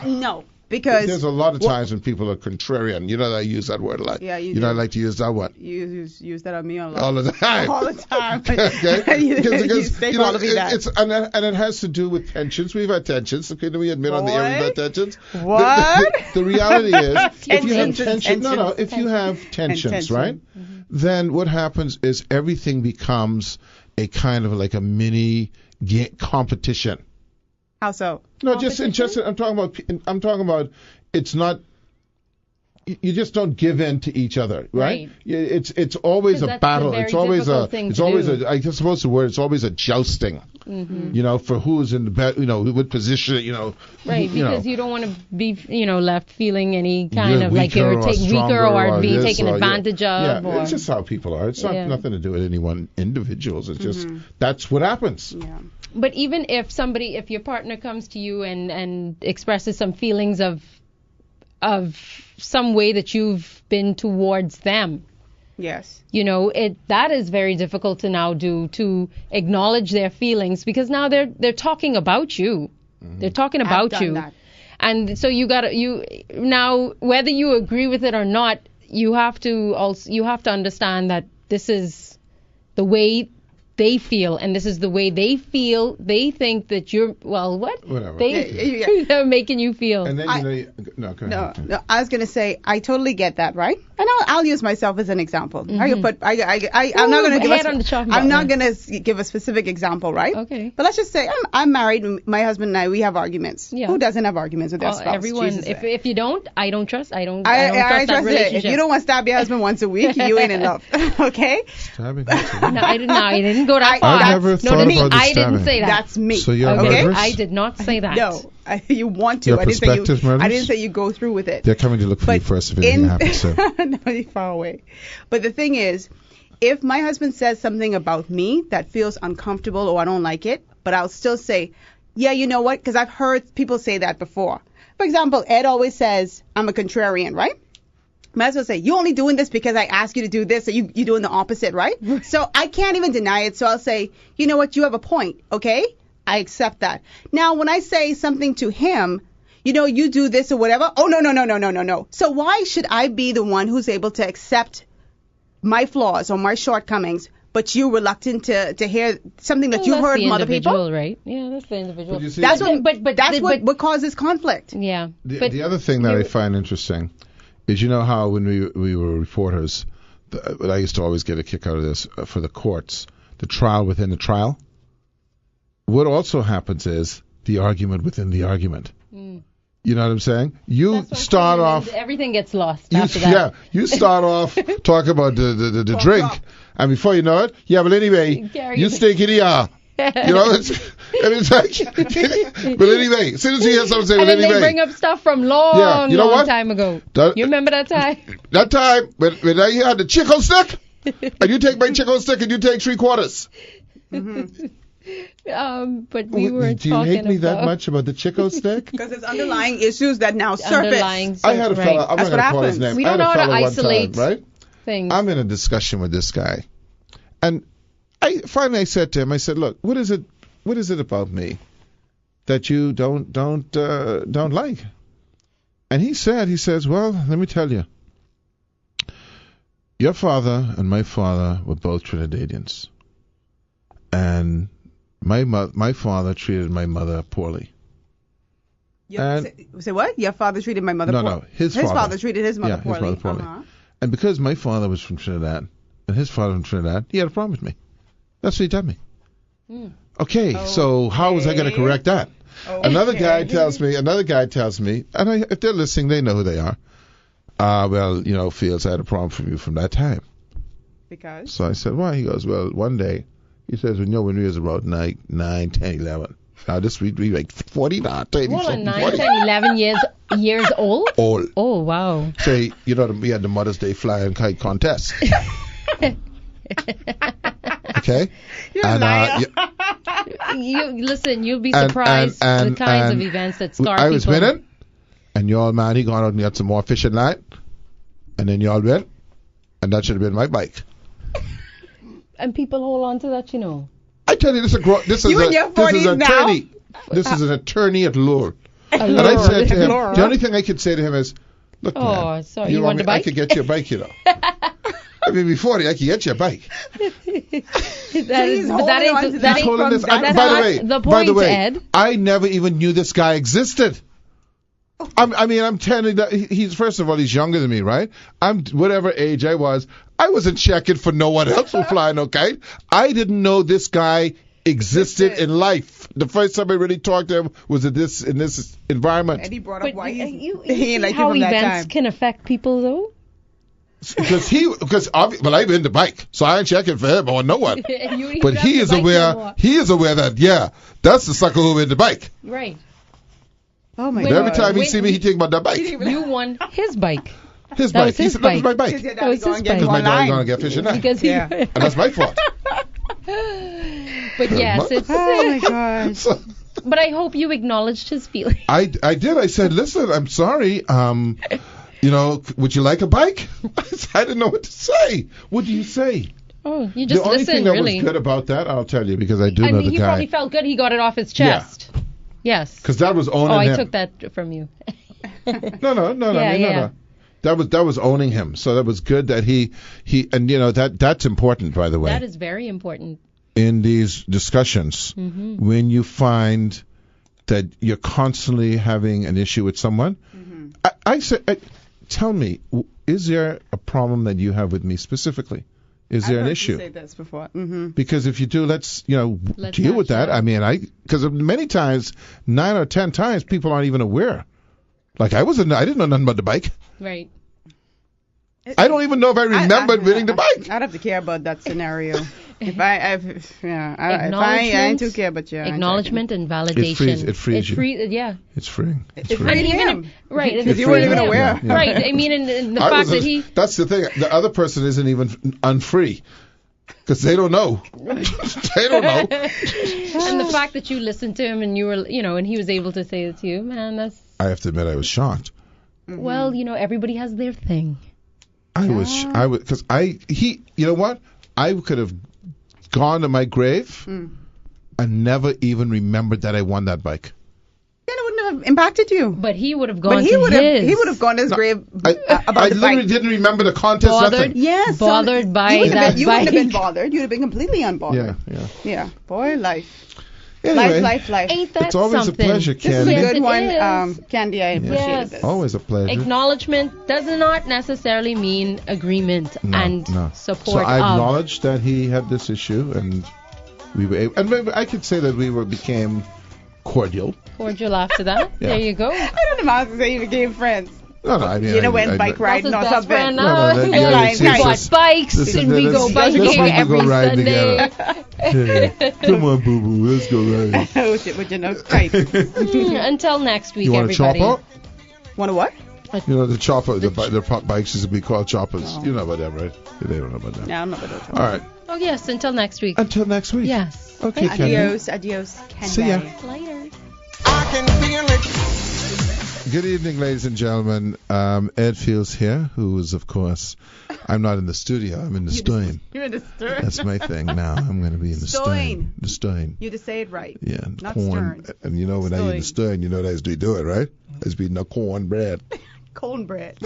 no, because
there's a lot of times when people are contrarian. I use that word a lot.
Yeah, you
know, I
do.
like to use that one
you use that on me a lot.
all the time.
All the time.
Okay,
you say all of me that.
it's and it has to do with tensions. We've had tensions. Okay, do we admit on the air we've had tensions?
What?
The reality is, if you have
Tensions.
tension, if you have tensions,
tension.
right? Then what happens is everything becomes a kind of like a mini competition.
How so?
No, just I'm talking about it's not. You just don't give in to each other, right?
Right.
It's always
'Cause
a
that's
battle.
the very
It's always
difficult thing
It's
to
always
do.
I suppose the word. It's always a jousting. For who's in the best. What position.
Right,
who,
because you don't want to be, left feeling any kind
You're
of like
weaker
you're
or
weaker
stronger
or being
this
taken
or-
advantage
yeah.
of. Or,
It's just how people are. It's not
Yeah.
nothing to do with any one individuals. It's just that's what happens.
Yeah.
But even if your partner comes to you and expresses some feelings of some way that you've been towards them,
Yes.
that is very difficult to now do, to acknowledge their feelings, because now they're talking about you. They're talking about
done
you.
that.
And so now whether you agree with it or not, you have to understand that this is the way they feel, and this is the way they feel. They think that you're
Whatever.
they're making you feel.
And then no, go
No,
ahead.
no, I was gonna say I totally get that, right? And I'll use myself as an example. I'm not gonna give
head on the chopping block,
I'm not
yeah.
gonna give a specific example, right?
Okay.
But let's just say I'm married. My husband and I, we have arguments.
Yeah.
Who doesn't have arguments with their
Oh,
spouse?
everyone.
Jesus.
If you don't, I don't trust. I don't
I
trust that
trust it.
relationship.
If you don't want to stab your husband once a week, you ain't in love. Okay?
Stabbing.
No, I didn't go that
I-
far.
I've
never
no,
thought
to me,
about the
I didn't
stabbing.
say that.
That's me.
So you're
Okay,
murderous?
I did not say that.
No, you want to.
You're
I didn't say you.
prospective murderers?
I didn't say you go through with it.
They're coming to look for you
But
first if anything happens. So.
No, you're far away. But the thing is, if my husband says something about me that feels uncomfortable or I don't like it, but I'll still say, yeah, you know what? Because I've heard people say that before. For example, Ed always says, I'm a contrarian, right? Might as well say, you're only doing this because I asked you to do this, so you're doing the opposite, right? So I can't even deny it. So I'll say, you know what? You have a point, okay? I accept that. Now, when I say something to him, you do this or whatever. Oh, no. So why should I be the one who's able to accept my flaws or my shortcomings, but you reluctant to hear something that you
Well, that's
heard
the
from other people?
individual, right? Yeah, that's the individual.
But you see-
That's
But-
what causes conflict.
Yeah.
The other thing that I find interesting is how when we were reporters, I used to always get a kick out of this for the courts, the trial within the trial. What also happens is the argument within the argument. You know what I'm saying? You
That's what I'm
start
saying,
off.
and everything gets lost
You,
after that.
yeah, you start off talking about the drink, And before you know it, yeah, but anyway,
Gary,
you stink in the eye. You know, it's like, but anyway, as soon as you hear someone say,
and
but
then they
anyway.
bring up stuff from long,
Yeah, you know
long
what?
time ago.
That-
You remember that time?
That time, when I had the chicken stick, and you take my chicken stick and you take 3/4.
But we were
Do you
talking
hate me
about
that much about the chicken stick?
Because there's underlying issues that now surface.
underlying.
I had a
right.
fella, I'm
That's
not going to
what
call his
happens.
name.
We
I had
don't
a
know how to
fella one
isolate
time, right?
things.
I'm in a discussion with this guy, and I said to him, I said, look, what is it about me that you don't like? And he says, well, let me tell you, your father and my father were both Trinidadians, and my father treated my mother poorly.
Say what? Your father treated my mother poorly?
No, his
father.
father.
Treated his mother
Yeah,
poorly.
his mother poorly.
Uh-huh.
And because my father was from Trinidad and his father from Trinidad, he had a problem with me. That's what he told me. Okay, so how was I going to correct that? Another guy tells me, and if they're listening, they know who they are. Fields, I had a problem from you from that time.
Because?
So I said, why? He goes, well, one day, he says, when we was about 9, 10, 11. Now this we like 40 now, 30,
What,
something,
9,
40.
10, 11 years old?
All.
Oh, wow.
Say, we had the Mother's Day flying kite contest. Okay?
You're a liar.
You'll be
And-
surprised
and-
the kinds
and
of events that scar
I
people.
was winning, and y'all, man, he gone out and got some more fishing line, and then y'all win, and that should have been my bike.
And people hold on to that, you know.
I tell you, this is
You in your
this is
40s
an
now?
attorney. This is an attorney at law. And I said to him, the only thing I could say to him is, look, man,
sorry, you want the
I
bike?
could get you a bike, you know. I mean, before I could get you a bike.
That
he's
is,
holding
that
on to
ain't,
that.
that
He's
ain't
holding
from,
this-
that's
by the
not
way,
the
by the
point,
way,
Ed.
I never even knew this guy existed. I'm telling you that he's, first of all, he's younger than me, right? I'm whatever age I wasn't checking for no one else who fly no kite. I didn't know this guy existed in life. The first time I really talked to him was in this environment.
And he brought up
But
why
you
he
see
ain't like you
how
from that
events
time.
can affect people, though?
I've been the bike, so I ain't checking for him or no one. But he is aware. He is aware that that's the sucker who in the bike.
Right.
Oh my
But
God.
every time he see me, he think about that bike.
You won his bike.
His
That
bike.
was
He
his
said that was my
bike.
bike.
Your
That was
daddy
his
gonna get
bike.
you
Because my dad's
online.
gonna get fishing net.
Because he.
Yeah.
And that's my fault.
But yes, it's.
Oh my gosh.
So,
But I hope you acknowledged his feelings.
I did. I said, listen, I'm sorry. Would you like a bike? I didn't know what to say. What do you say?
Oh, you just
the only
listen,
thing that
really.
was good about that, I'll tell you, because I do know the
he
guy.
probably felt good. He got it off his chest. Yes.
Because that was owning
Oh, I
him.
took that from you.
No.
Yeah.
That was owning him. So that was good that he and that's important, by the way.
That is very important.
In these discussions,
Mm-hmm.
when you find that you're constantly having an issue with someone, I say, tell me, is there a problem that you have with me specifically? Is there an issue?
I've heard you say this before. Mm-hmm.
Because if you do, let's deal
hash
with that.
it out.
I mean, because many times, 9 or 10 times, people aren't even aware. Like I didn't know nothing about the bike.
Right.
I don't even know if I remembered winning the bike.
I'd have to care about that scenario. If I ain't too care about you.
Acknowledgement and validation.
It frees you.
Yeah.
It's freeing. It's
It
freeing.
freed
And even
him.
right.
Because you weren't even
him.
aware.
Yeah.
Right. I mean, and the
I
fact
wasn't-
that he.
That's the thing. The other person isn't even unfree because they don't know. They don't know.
And the fact that you listened to him and you were, and he was able to say it to you, man, that's.
I have to admit, I was shocked.
Well, everybody has their thing.
I was, because you know what? I could have gone to my grave and never even remembered that I won that bike.
Then it wouldn't have impacted you.
But he would have gone
But he
to
would have gone to his grave
I
about the
literally
bike.
didn't remember the contest.
Bothered?
Nothing.
Yes.
bothered by
you wouldn't
that
you wouldn't have been
bike.
bothered. You'd have been completely unbothered.
Yeah.
Yeah. Boy, life.
Anyway,
Life.
Ain't that
it's always
something?
a pleasure,
This is
Candy.
a
Yes,
good
it
one,
is.
Candy. I appreciated
Yes.
this.
Always a pleasure.
Acknowledgement does not necessarily mean agreement and support
So I
of.
acknowledged that he had this issue, and we were able, and maybe I could say that became cordial.
Cordial after that.
Yeah.
There you go.
I don't know how to say you became friends.
No, I mean,
You know, went bike
That's
riding
his
or
best
something.
friend
No,
now.
no,
We
yeah, you see,
bought
this-
bikes
this-
and we
this-
go
this
biking
week we go
every
ride
Sunday.
Yeah. Come on, boo boo, let's go ride.
Oh shit, would you know? Right.
Until next week,
You want a
everybody.
chopper?
Want to what?
You know the chopper, the bikes used to be called choppers. You know about that, right? They don't know about that.
No, I'm not going to.
All right.
Oh yes, until next week.
Until next week.
Yes.
Okay, Kenny.
Adios, adios, Ken
See ya.
Bay.
Later.
I can feel it.
Good evening, ladies and gentlemen. Ed Fields here, who is, of course, I'm not in the studio. I'm in the stern.
You're in the stern.
That's my thing now. I'm going to be in the stern.
Stern.
The stern.
You just say it right.
Yeah,
Not
corn.
stern.
And you know when I eat the stern, you know what I used to do it, right? I used to be the cornbread.
Cornbread.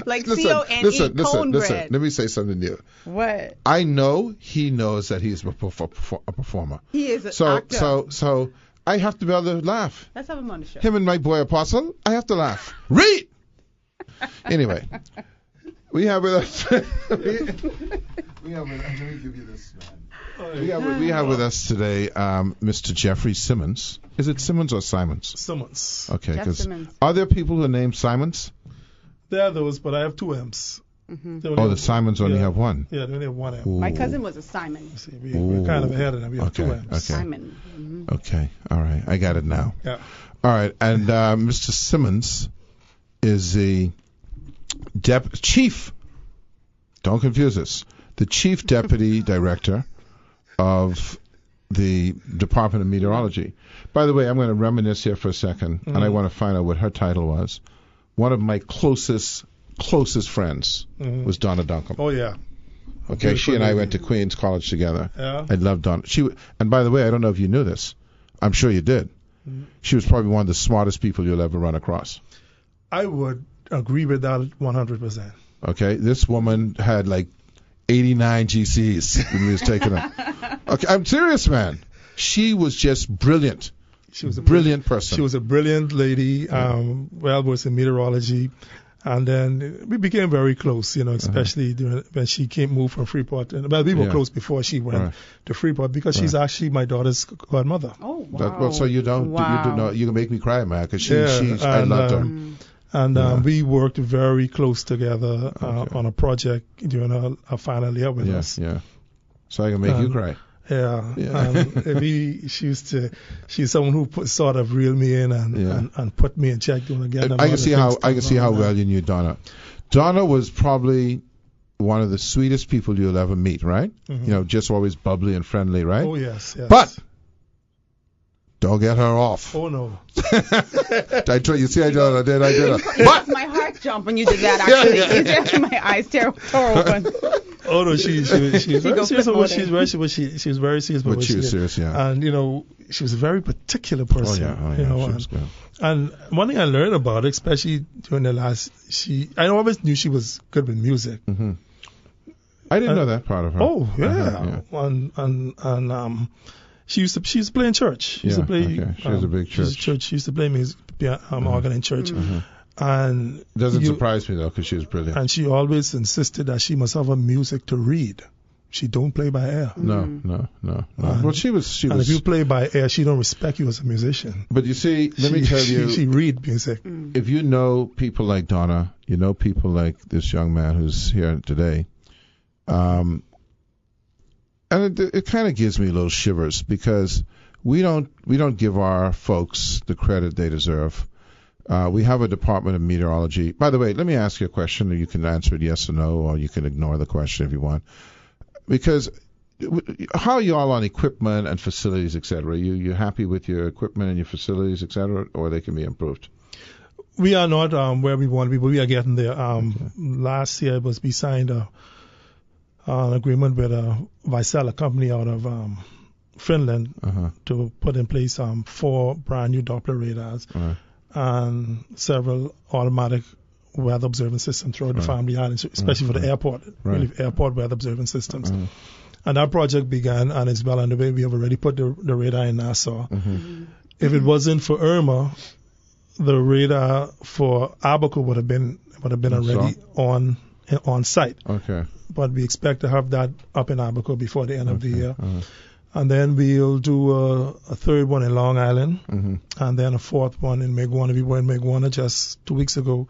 Like
Listen,
C-O-N-E,
listen.
cornbread.
Let me say something to you.
What?
I know he knows that he's a performer.
He is an
So,
actor.
so I have to be able to laugh.
Let's have him on the show.
Him and my boy Apostle, I have to laugh. Read! Anyway, we have with us. we have with, let me give you this, man. We have with us today Mr. Jeffrey Simmons. Is it Simmons or Simons?
Simmons.
Okay,
Jeff
because
Simmons.
are there people who are named Simons?
There are those, but I have two M's. They only
Oh, the
have-
Simons only
yeah.
have one.
Yeah, they only have one M.
Ooh.
My cousin was a Simon.
See, we're kind of ahead of them. We have two
Okay,
M's.
okay.
Simon. Mhm.
Okay, all right, I got it now.
Yeah.
All right, and Mr. Simmons is the chief. Don't confuse us. The chief deputy director of the Department of Meteorology. By the way, I'm going to reminisce here for a second, and I want to find out what her title was. One of my closest friends was Donna Duncombe.
Oh, yeah.
Okay, she and I went to Queens College together.
Yeah.
I loved Donna. And by the way, I don't know if you knew this. I'm sure you did. She was probably one of the smartest people you'll ever run across.
I would agree with that 100%.
Okay, this woman had like 89 GCs when we was taking her. Okay, I'm serious, man. She was just brilliant.
She was a
Brilliant person.
She was a brilliant lady, well versed in meteorology. And then we became very close, especially when she moved from Freeport. And well, we were close before she went to Freeport because she's actually my daughter's godmother.
Oh, wow.
Well, so you don't,
Wow.
you do not, you can make me cry, man, because
Yeah,
I loved her.
And we worked very close together on a project during her final year with us.
Yeah. So I can make you cry.
Yeah.
Yeah.
She's someone who sort of reeled me in and put me in check doing again.
I can see how well you knew Donna. Donna was probably one of the sweetest people you'll ever meet, right? Just always bubbly and friendly, right?
Oh yes.
But don't get her off.
Oh no.
I told you, see, I did her. But
My heart jumped when you did that, actually. It's just my eyes tore open.
Oh no, she was very serious about what she was very serious about
but
what
she was serious, yeah.
And she was a very particular person.
Oh yeah. She was good.
And one thing I learned about her, especially during the I always knew she was good with music.
Mm-hmm. I didn't know that part of her.
Oh yeah. And she used to play in church. She used to play.
She has a big church.
She used to play music, organ in church. And
doesn't surprise me though, because she was brilliant.
And she always insisted that she must have a music to read. She don't play by ear.
No. Well, she was.
And if you play by ear, she don't respect you as a musician.
But you see, let me tell you,
she read music.
If you know people like Donna, you know people like this young man who's here today. And it kind of gives me little shivers because we don't give our folks the credit they deserve. We have a Department of Meteorology. By the way, let me ask you a question, and you can answer it yes or no, or you can ignore the question if you want. Because how are you all on equipment and facilities, etc.? You happy with your equipment and your facilities, etc., or they can be improved?
We are not where we want to be, but we are getting there. Last year we signed an agreement with Vaisala, a company out of Finland, to put in place 4 brand new Doppler radars and several automatic weather observing systems throughout the family island, especially for the airport, really airport weather observing systems. And that project began and is well underway. We have already put the radar in Nassau. If it wasn't for Irma, the radar for Abaco would have been already on site.
Okay.
But we expect to have that up in Abaco before the end of the year. And then we'll do a third one in Long Island, and then a fourth one in Meguana. We were in Meguana just 2 weeks ago,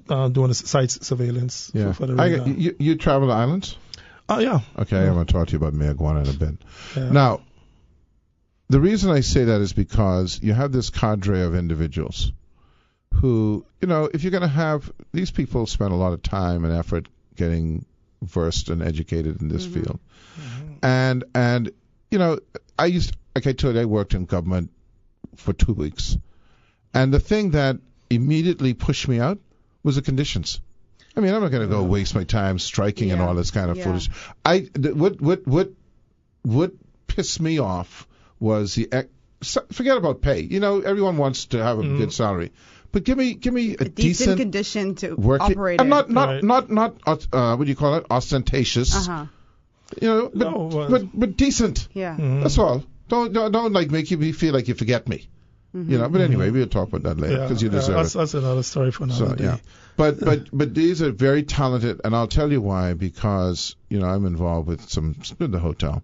doing a site surveillance.
Yeah.
For the
you travel to islands?
Yeah.
Okay, I'm going to talk to you about Meguana in a bit.
Yeah.
Now, the reason I say that is because you have this cadre of individuals who, if you're going to have, these people spend a lot of time and effort getting versed and educated in this field. And like I told you, I worked in government for 2 weeks. And the thing that immediately pushed me out was the conditions. I mean, I'm not going to go waste my time striking and all this kind of foolish. What pissed me off was forget about pay. Everyone wants to have a good salary. But give me a decent
condition to
working,
operate
and
in.
not what do you call it? Ostentatious. But decent.
Yeah.
That's all. Don't like make me feel like you forget me. But anyway, we'll talk about that later because you deserve it.
That's another story for another day.
Yeah. But these are very talented, and I'll tell you why, because I'm involved with some in the hotel,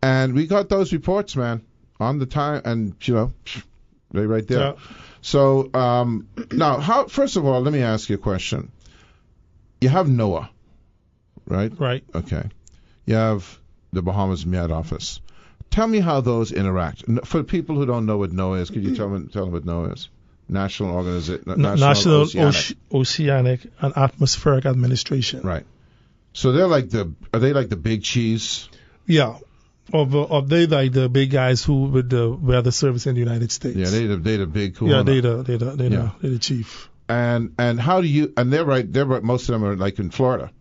and we got those reports, man, on the time, and they're right there.
Yeah.
So now, first of all, let me ask you a question. You have NOAA, right?
Right.
Okay. You have the Bahamas Met Office. Tell me how those interact. For people who don't know what NOAA is, could you tell them what NOAA is? National
Oceanic and Atmospheric Administration.
Right. So are they like the big cheese?
Yeah. Of they like the big guys who with the weather service in the United States.
Yeah, they the big cool.
Yeah, they the chief.
And how do you? And they're right. Most of them are like in Florida.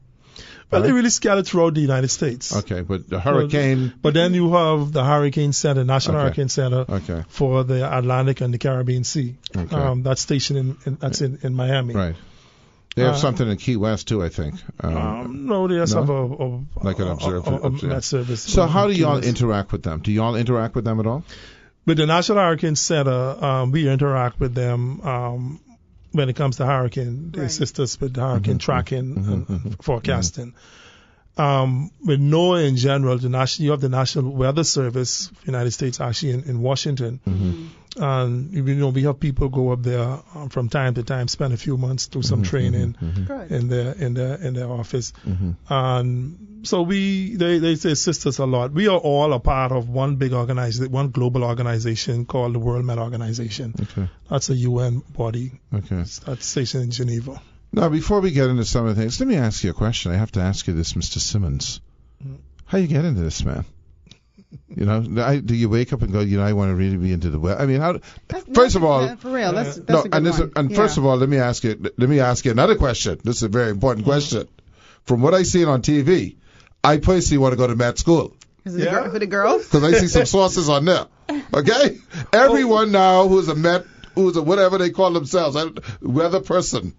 Well, they really scattered throughout the United States.
Okay, but the hurricane.
But then you have the Hurricane Center, National Hurricane Center, for the Atlantic and the Caribbean Sea.
Okay.
That's stationed in Miami.
Right. They have something in Key West too, I think.
No, they just have
like an observer
service.
So how do y'all interact with them? Do y'all interact with them at all?
With the National Hurricane Center, we interact with them when it comes to hurricane. They assist us with hurricane tracking and forecasting. With NOAA in general, you have the National Weather Service, United States, actually in Washington. And we have people go up there from time to time, spend a few months, do some training in their office. And so they assist us a lot. We are all a part of one big organization, one global organization called the World Met Organization. Okay. That's a UN body. Okay. That's stationed in Geneva.
Now, before we get into some of the things, let me ask you a question. I have to ask you this, Mr. Simmons. How you get into this, man? Do you wake up and go, I want to really be into the web? I mean, first of all,
for real, that's a good one.
First of all, let me ask you another question. This is a very important question. From what I see on TV, I personally want to go to Met School.
For the girls?
Because I see some sources on there. Okay? Everyone now who's a Met, who's a whatever they call themselves, weather person.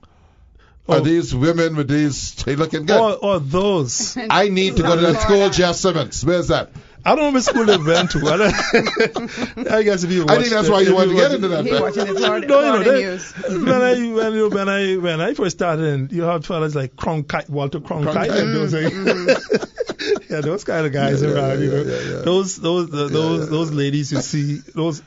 Are these women with these looking good?
Or those.
I need to go to that school, Jeff Simmons. Where's that?
I don't know what school they went to. I guess if you watch,
I think that's why you wanted to get into that.
He's watching the Florida news.
When I first started, you had fellas like Walter Cronkite, and those kind of guys around. Those ladies you see, those.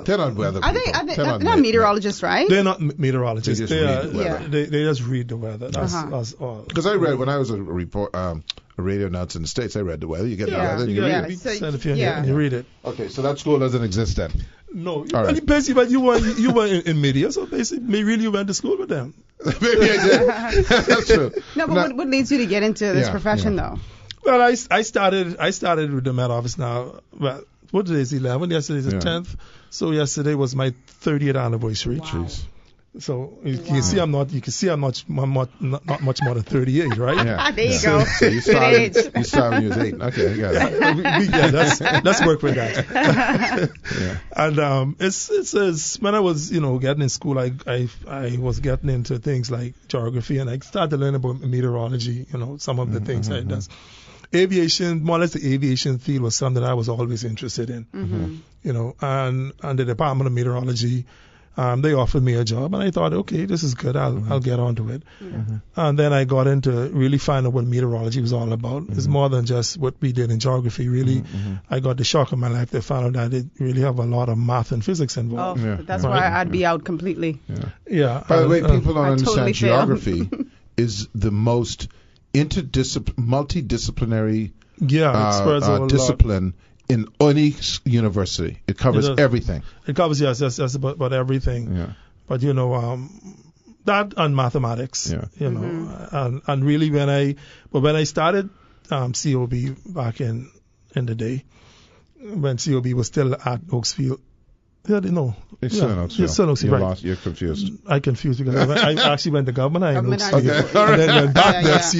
They're not weather people.
They're not meteorologists, right?
They're not meteorologists.
They
just read the weather. That's all.
Because I read when I was a radio announcer in the States, I read the weather. You get the weather, you read it.
And you read it.
Okay, so that school doesn't exist then.
No, right. Basically, but you were in media, so basically, maybe you went to school with them.
Maybe I did. That's true.
No, but what leads you to get into this profession, though?
Well, I started with the Met Office now. Well, what day is 11? Yesterday is the 10th. So yesterday was my 30th anniversary.
Wow.
So you can see I'm not much more than 38, right?
Yeah.
There you go.
So you started when you was 8. Okay, I got it.
Let's work with that. And it's when I was getting in school, I was getting into things like geography, and I started to learn about meteorology. Some of the things I does. Aviation, more or less the aviation field was something that I was always interested in. And the Department of Meteorology They offered me a job, and I thought, okay, this is good. I'll get onto it. And then I got into really finding out what meteorology was all about. It's more than just what we did in geography. Really, I got the shock of my life to find out that it really have a lot of math and physics involved.
That's why I'd be out completely.
Yeah.
By the way, people don't
I
understand
totally fail.
geography is the most multidisciplinary
it spreads over a lot.
discipline in any university. It covers everything.
It covers, yes, that's about everything.
Yeah.
But, that and mathematics, and really when I started COB back in the day, when COB was still at Oaksfield,
It's still in Oaksfield.
It's still in Oaksfield,
You're
right.
lost. You're confused.
I confused because I actually went to government. I
Government,
Oaksfield,
okay. All
and then went back
Yeah,
to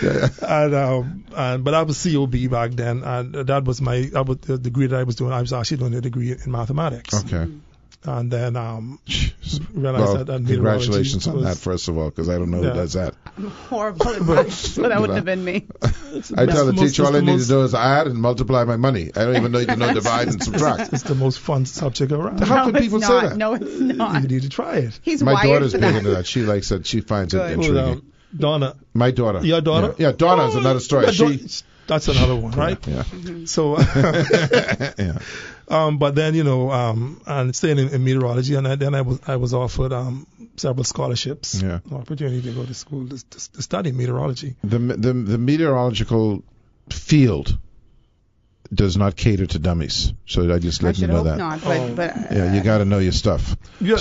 yeah, I know
COB. But I was COB back then, and that was the degree that I was doing. I was actually doing a degree in mathematics.
Okay.
And then realized that
congratulations on
was,
that, first of all, because I don't know who does that.
I'm horrible at math, so that wouldn't have been me.
I tell the teacher all I need to do is add and multiply my money. I don't even need to know divide and subtract.
It's the most fun subject around.
How can people say that?
No, it's not.
You need to try it.
He's
My
wired
daughter's
for
big
that.
into that. She likes it. She finds it
Good.
intriguing.
Donna.
My daughter.
Your daughter?
Yeah, Donna is another story.
That's another one, right?
Yeah.
So,
Yeah.
but then and staying in meteorology, and then I was offered several scholarships, opportunity to go to school to study meteorology.
The meteorological field does not cater to dummies, so I just let you know that.
Not, but
Yeah, you got to know your stuff.
Yeah, I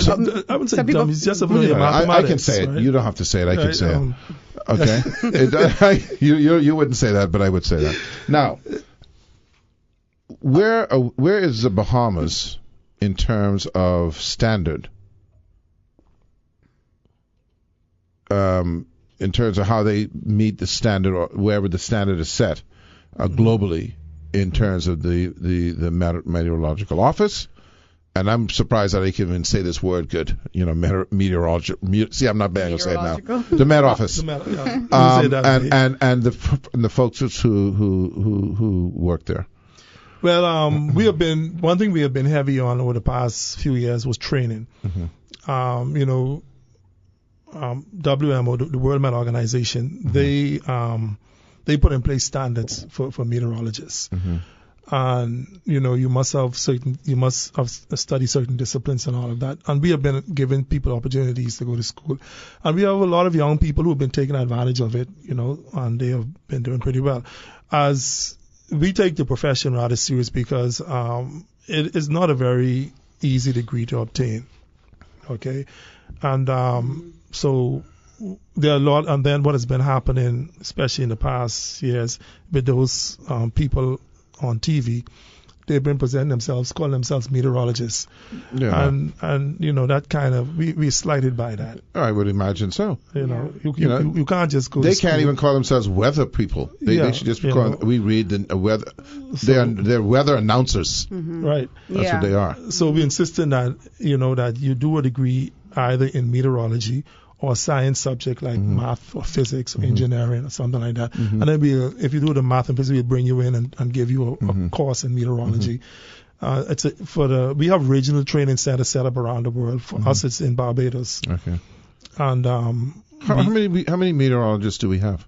wouldn't say
some people-
dumb. It's just a
Well,
familiar
I can say it.
right?
You don't have to say it. I can
Right,
say it. Okay. You wouldn't say that, but I would say that. Now, where is the Bahamas in terms of standard? In terms of how they meet the standard, or wherever the standard is set globally, in terms of the meteorological office. And I'm surprised that I can even say this word good. Meteorological. See, I'm not bad to say it now. The Met Office.
Yeah.
And the folks who work there.
Well, one thing we have been heavy on over the past few years was training. WMO, the World Met Organization, they put in place standards for meteorologists. And you must have studied certain disciplines and all of that. And we have been giving people opportunities to go to school, and we have a lot of young people who have been taking advantage of it, and they have been doing pretty well. As we take the profession rather serious because it is not a very easy degree to obtain. Okay, and so there are a lot. And then what has been happening, especially in the past years, with those people on TV, they've been presenting themselves, calling themselves meteorologists.
Yeah.
And that kind of, we slighted by that.
I would imagine so.
You can't just go
They
to
can't
school.
even call themselves weather people. They should just be called, we read the weather. They're weather announcers.
Right.
That's what they are.
So we insisted that, that you do a degree either in meteorology or a science subject like math or physics or engineering or something like that. And then if you do the math and physics, we'll bring you in and give you a course in meteorology. We have regional training centers set up around the world. For us, it's in Barbados.
Okay.
And
How many meteorologists do we have?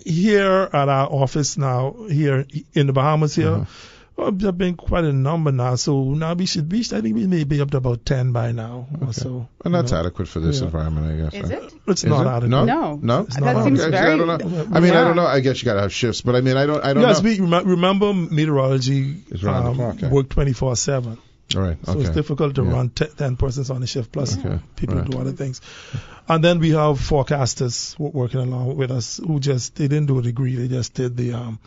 here at our office now, here in the Bahamas here, there have been quite a number now. So now I think we may be up to about 10 by now or so.
And that's adequate for this environment, I guess.
Is it?
It's not adequate.
No?
That seems
Okay,
very.
I don't know. I mean, I don't know. I guess you got to have shifts, but I mean, I don't
Yes,
know.
we remember meteorology
It's around the clock,
work 24/7.
All right.
So it's difficult to run 10 persons on a shift, plus people
Right.
do other things. And then we have forecasters working along with us who they didn't do a degree, they just did the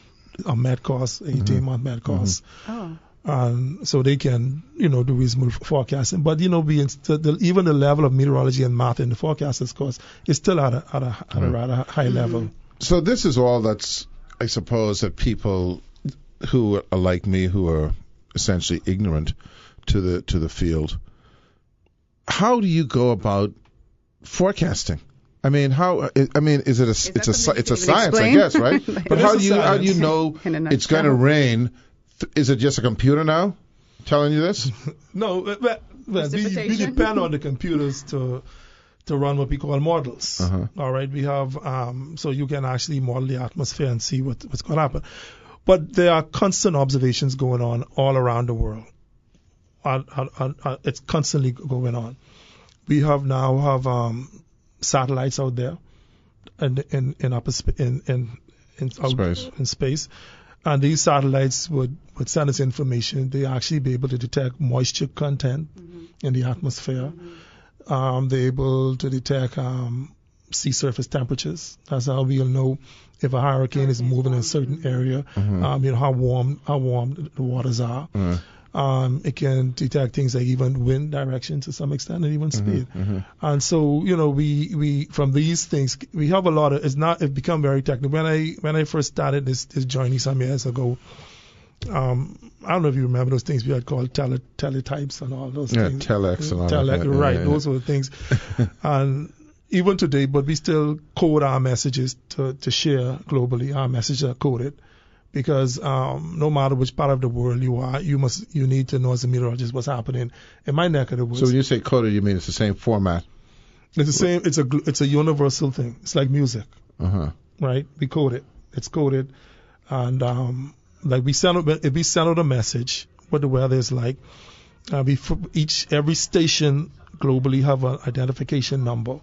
a med course, 18-month med course.
Oh.
And so they can, do reasonable forecasting. But, even the level of meteorology and math in the forecasters course is still at a rather high level.
So this is all that's, I suppose, that people who are like me, who are essentially ignorant to the field, how do you go about forecasting? I mean, is it it's a science, I
explain?
guess, right? But
It
how
is
do
a
you
science.
know
In a
it's going to
nutshell.
rain? Is it just a computer now telling you this?
No, we depend on the computers to run what we call models. All right, we have so you can actually model the atmosphere and see what's going to happen. But there are constant observations going on all around the world. It's constantly going on. We now have satellites out there in space, and these satellites would send us information. They actually be able to detect moisture content in the atmosphere. They're able to detect sea surface temperatures. That's how we'll know if a hurricane is moving in a certain area. How warm the waters are. It can detect things like even wind direction to some extent and even speed. And so, we from these things, we have a lot of, it become very technical. When I first started this journey some years ago, I don't know if you remember those things we had called teletypes and all those things.
Telex and all that.
Right, those were the things. And even today, but we still code our messages to share globally. Our messages are coded. Because no matter which part of the world you are, you need to know as a meteorologist what's happening in my neck of the woods.
So when you say coded, you mean it's the same format?
It's the same. It's a universal thing. It's like music, right? We code it. It's coded, and if we send out a message, what the weather is like. Every station globally have an identification number.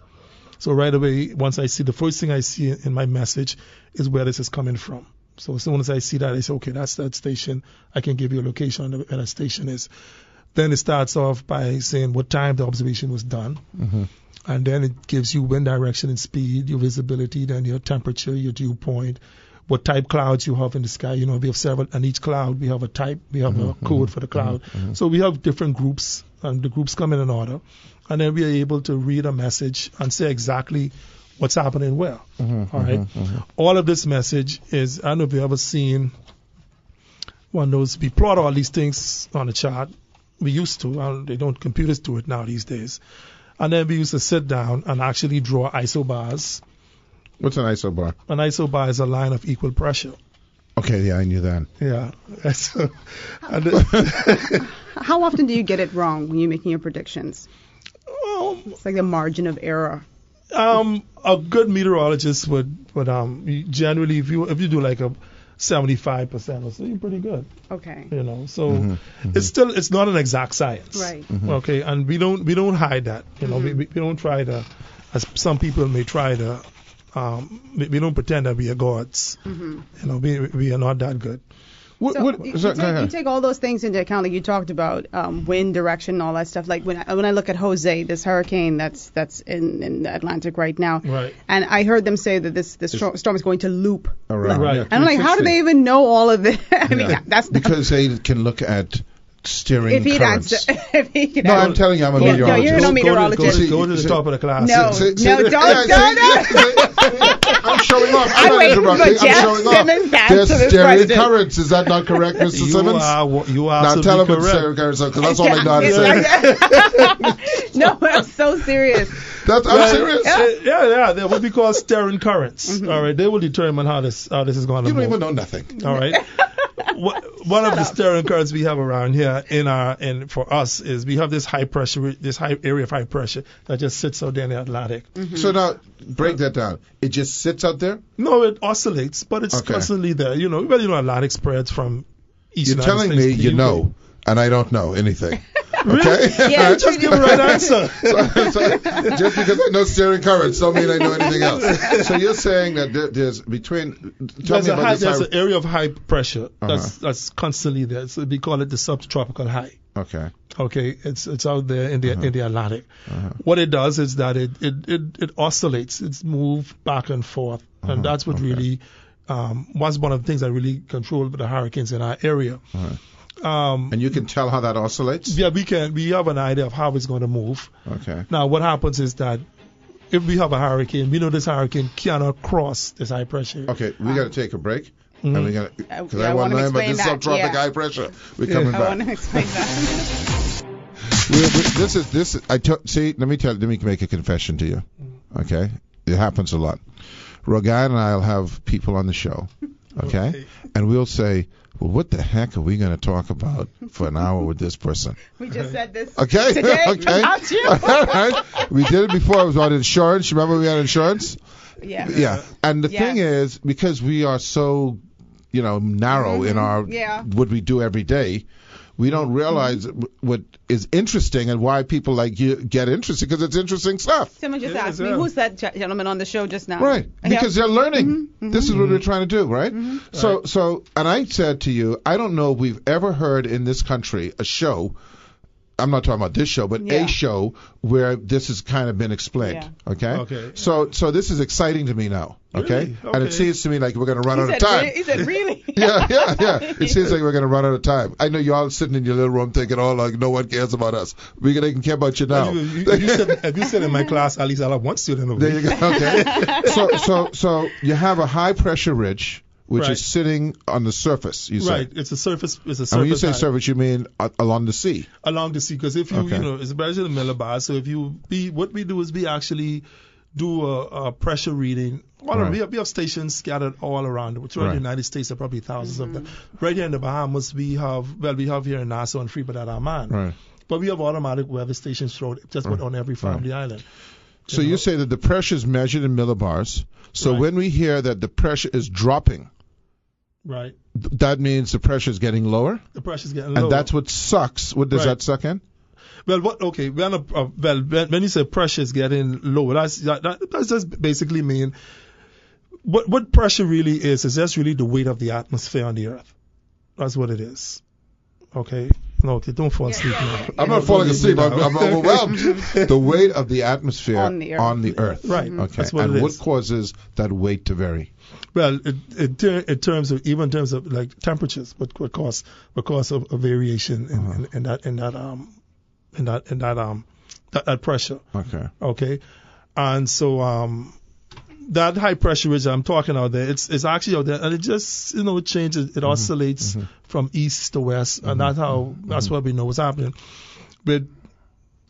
So right away, once I see, the first thing I see in my message is where this is coming from. So as soon as I see that, I say, okay, that's that station. I can give you a location on where that station is. Then it starts off by saying what time the observation was done. And then it gives you wind direction and speed, your visibility, then your temperature, your dew point, what type clouds you have in the sky. We have several, and each cloud we have a type, we have a code for the cloud. So we have different groups, and the groups come in an order. And then we are able to read a message and say exactly what's happening where. All right. All of this message is, I don't know if you've ever seen one of those, we plot all these things on a chart. We used to, computers do it now these days. And then we used to sit down and actually draw isobars.
What's an isobar?
An isobar is a line of equal pressure.
Okay, yeah, I knew that.
Yeah.
How often do you get it wrong when you're making your predictions? It's like the margin of error.
A good meteorologist would generally, if you do like a 75% or so, you're pretty good.
Okay.
So it's not an exact science.
Right.
Okay, and we don't hide that. We don't try to, as some people may try to. We don't pretend that we are gods. We are not that good.
You take all those things into account, like you talked about, wind direction, all that stuff. Like when I look at Jose, this hurricane that's in the Atlantic right now,
right? And
I heard them say that this storm is going to loop.
Right.
And I'm like, how do they even know all of this? I mean, that's
because they can look at steering currents.
I'm
telling you, I'm a meteorologist.
No, you're no meteorologist.
Go to the top of the class.
No, don't.
I'm showing off.
I'm waiting for Jeff Simmons' answer
There's steering currents. Is that not correct, Mr. Simmons?
You are
now tell him
correct.
what steering currents are, because that's all I know how to say.
No, I'm so serious.
I'm serious.
Yeah. They're what we call steering currents. All right, they will determine how this is going to move.
You don't even know nothing.
All right. One of the steering currents we have around here for us is we have this area of high pressure that just sits out there in the Atlantic.
So now break that down. It just sits out there?
No, it oscillates, but it's constantly there. Atlantic spreads from east.
You're telling me you know, and I don't know anything. Okay?
Yeah,
just give a right answer.
so just because I know steering currents don't mean I know anything else. So you're saying that there's between. There's
an area of high pressure that's constantly there. So we call it the subtropical high.
Okay.
Okay, it's out there in the Atlantic. What it does is that it oscillates. It's moved back and forth, and that's what really was one of the things that really control the hurricanes in our area.
And you can tell how that oscillates?
Yeah, we can. We have an idea of how it's going to move.
Okay.
Now, what happens is that if we have a hurricane, we know this hurricane cannot cross this high pressure.
Okay, we got to take a break. And we got because
I
want to know about
explain
this subtropic high pressure. We're coming back.
I want to explain that.
Let me make a confession to you. Okay, it happens a lot. Rogan and I'll have people on the show, okay? And we'll say, well, what the heck are we going to talk about for an hour with this person?
We just said this
Okay,
today.
okay.
Not you.
All right. We did it before. It was on insurance. Remember we had insurance?
Yeah.
Yeah. And the
Yeah.
thing is, because we are so, narrow in our what we do every day, we don't realize what is interesting and why people like you get interested, because it's interesting stuff.
Someone just asked me, who's that gentleman on the show just now?
Right, because they're learning. This is what we're trying to do, right? So, and I said to you, I don't know if we've ever heard in this country a show, I'm not talking about this show, but a show where this has kind of been explained, okay? So this is exciting to me now, okay?
Really?
And it seems to me like we're going to run out of time.
He said, really?
Yeah. It seems like we're going to run out of time. I know you all sitting in your little room thinking, oh, like, no one cares about us. They can care about you now.
If you sit in my class, at least I'll have one student over
there. You go. Okay. So you have a high pressure ridge, which is sitting on the surface, you say.
Right. It's a surface.
And when you say surface, you mean along the sea? Along
the sea, because if you, it's better than millibars. So what we do is we actually do a pressure reading. We have stations scattered all around. Throughout the United States, there are probably thousands of them. Right here in the Bahamas, we have here in Nassau and Freeport at Amman. Right. But we have automatic weather stations throughout just about on every family island.
So you say that the pressure is measured in millibars. So when we hear that the pressure is dropping,
right,
that means the pressure is getting lower?
The pressure is getting lower.
And that's what sucks. What does that suck in?
Well, when you say pressure is getting lower, that just basically mean what pressure really is just really the weight of the atmosphere on the earth. That's what it is. Okay? No, don't fall asleep now.
I'm not falling asleep. I'm overwhelmed. The weight of the atmosphere on the earth.
Right.
Okay.
That's what
and
it
what
is.
causes that weight to vary?
Well, in terms of like temperatures, what cause a variation in that pressure. Okay. And so that high pressure ridge I'm talking out there, it's actually out there, and it just it changes, it oscillates from east to west, and that's what we know is happening. With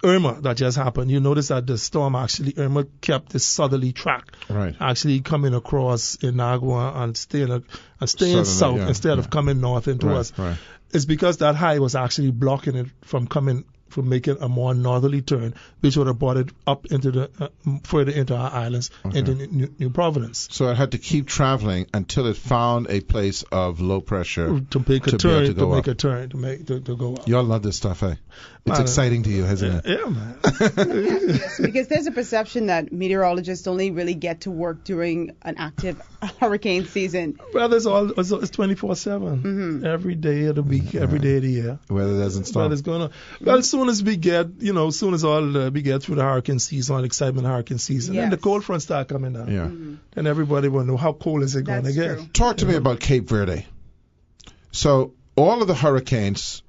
Irma that just happened, you notice that the storm Irma kept this southerly track, actually coming across in Agua and staying south instead of coming north into us. Right. It's because that high was actually blocking it from making a more northerly turn, which would have brought it up into further into our islands, into New Providence.
So it had to keep traveling until it found a place of low pressure
to make a turn, to go up.
Y'all love this stuff, eh? It's exciting to you, isn't it?
Yeah, man.
Yes, because there's a perception that meteorologists only really get to work during an active hurricane season.
Well, it's 24/7, every day of the week, every day of the year.
Weather doesn't stop.
Weather's going on. Well, as soon as we get, we get through the hurricane season, all excitement hurricane season, then the cold front start coming down.
Yeah.
And everybody will know how cold is it going to get.
True.
Talk to me about Cape Verde. So all of the hurricanes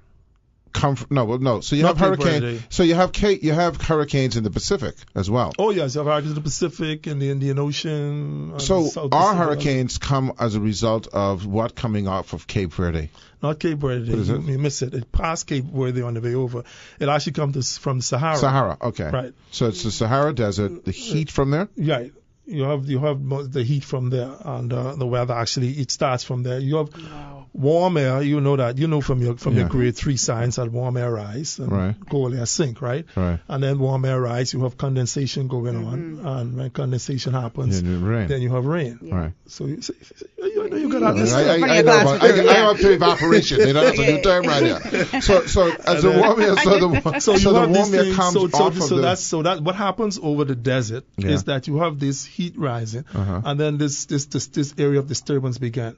come from So you have hurricanes. So you have hurricanes in the Pacific as well.
Oh yes, you have hurricanes in the Pacific and the Indian Ocean.
So our hurricanes come as a result of what coming off of Cape Verde?
Not Cape Verde. You miss it. It passed Cape Verde on the way over. It actually comes from Sahara.
Sahara. Okay.
Right.
So it's the Sahara Desert. The heat from there.
Right. You have the heat from there, and the weather actually it starts from there. You have warm air. You know that. You know from your grade 3 science that warm air rise and cold air sink, right?
Right.
And then warm air rise. You have condensation going on, and when condensation happens, then you have rain.
Yeah.
Right.
So you got that.
I know up to evaporation. That's a new term right here. So as the warm air, the warm air comes off of the.
So that what happens over the desert is that you have this heat rising, and then this area of disturbance began,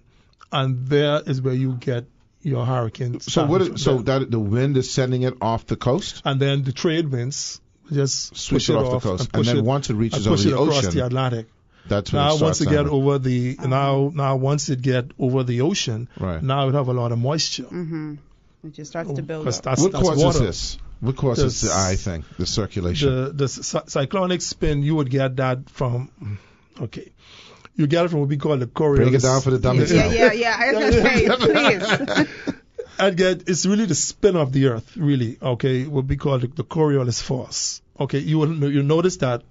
and there is where you get your hurricane.
So that the wind is sending it off the coast,
and then the trade winds just
switch it off the coast, and then once it reaches over the
across
ocean,
the Atlantic.
That's when once it
get over the once it get over the ocean, now it have a lot of moisture.
It just starts to build up.
What causes this? What causes the eye thing, the circulation?
The cyclonic spin, you would get that from, you get it from what we call the Coriolis.
Break it down for the dummies.
Yeah. I was going to say, please.
It's really the spin of the earth, really, what we call the Coriolis force. You'll notice that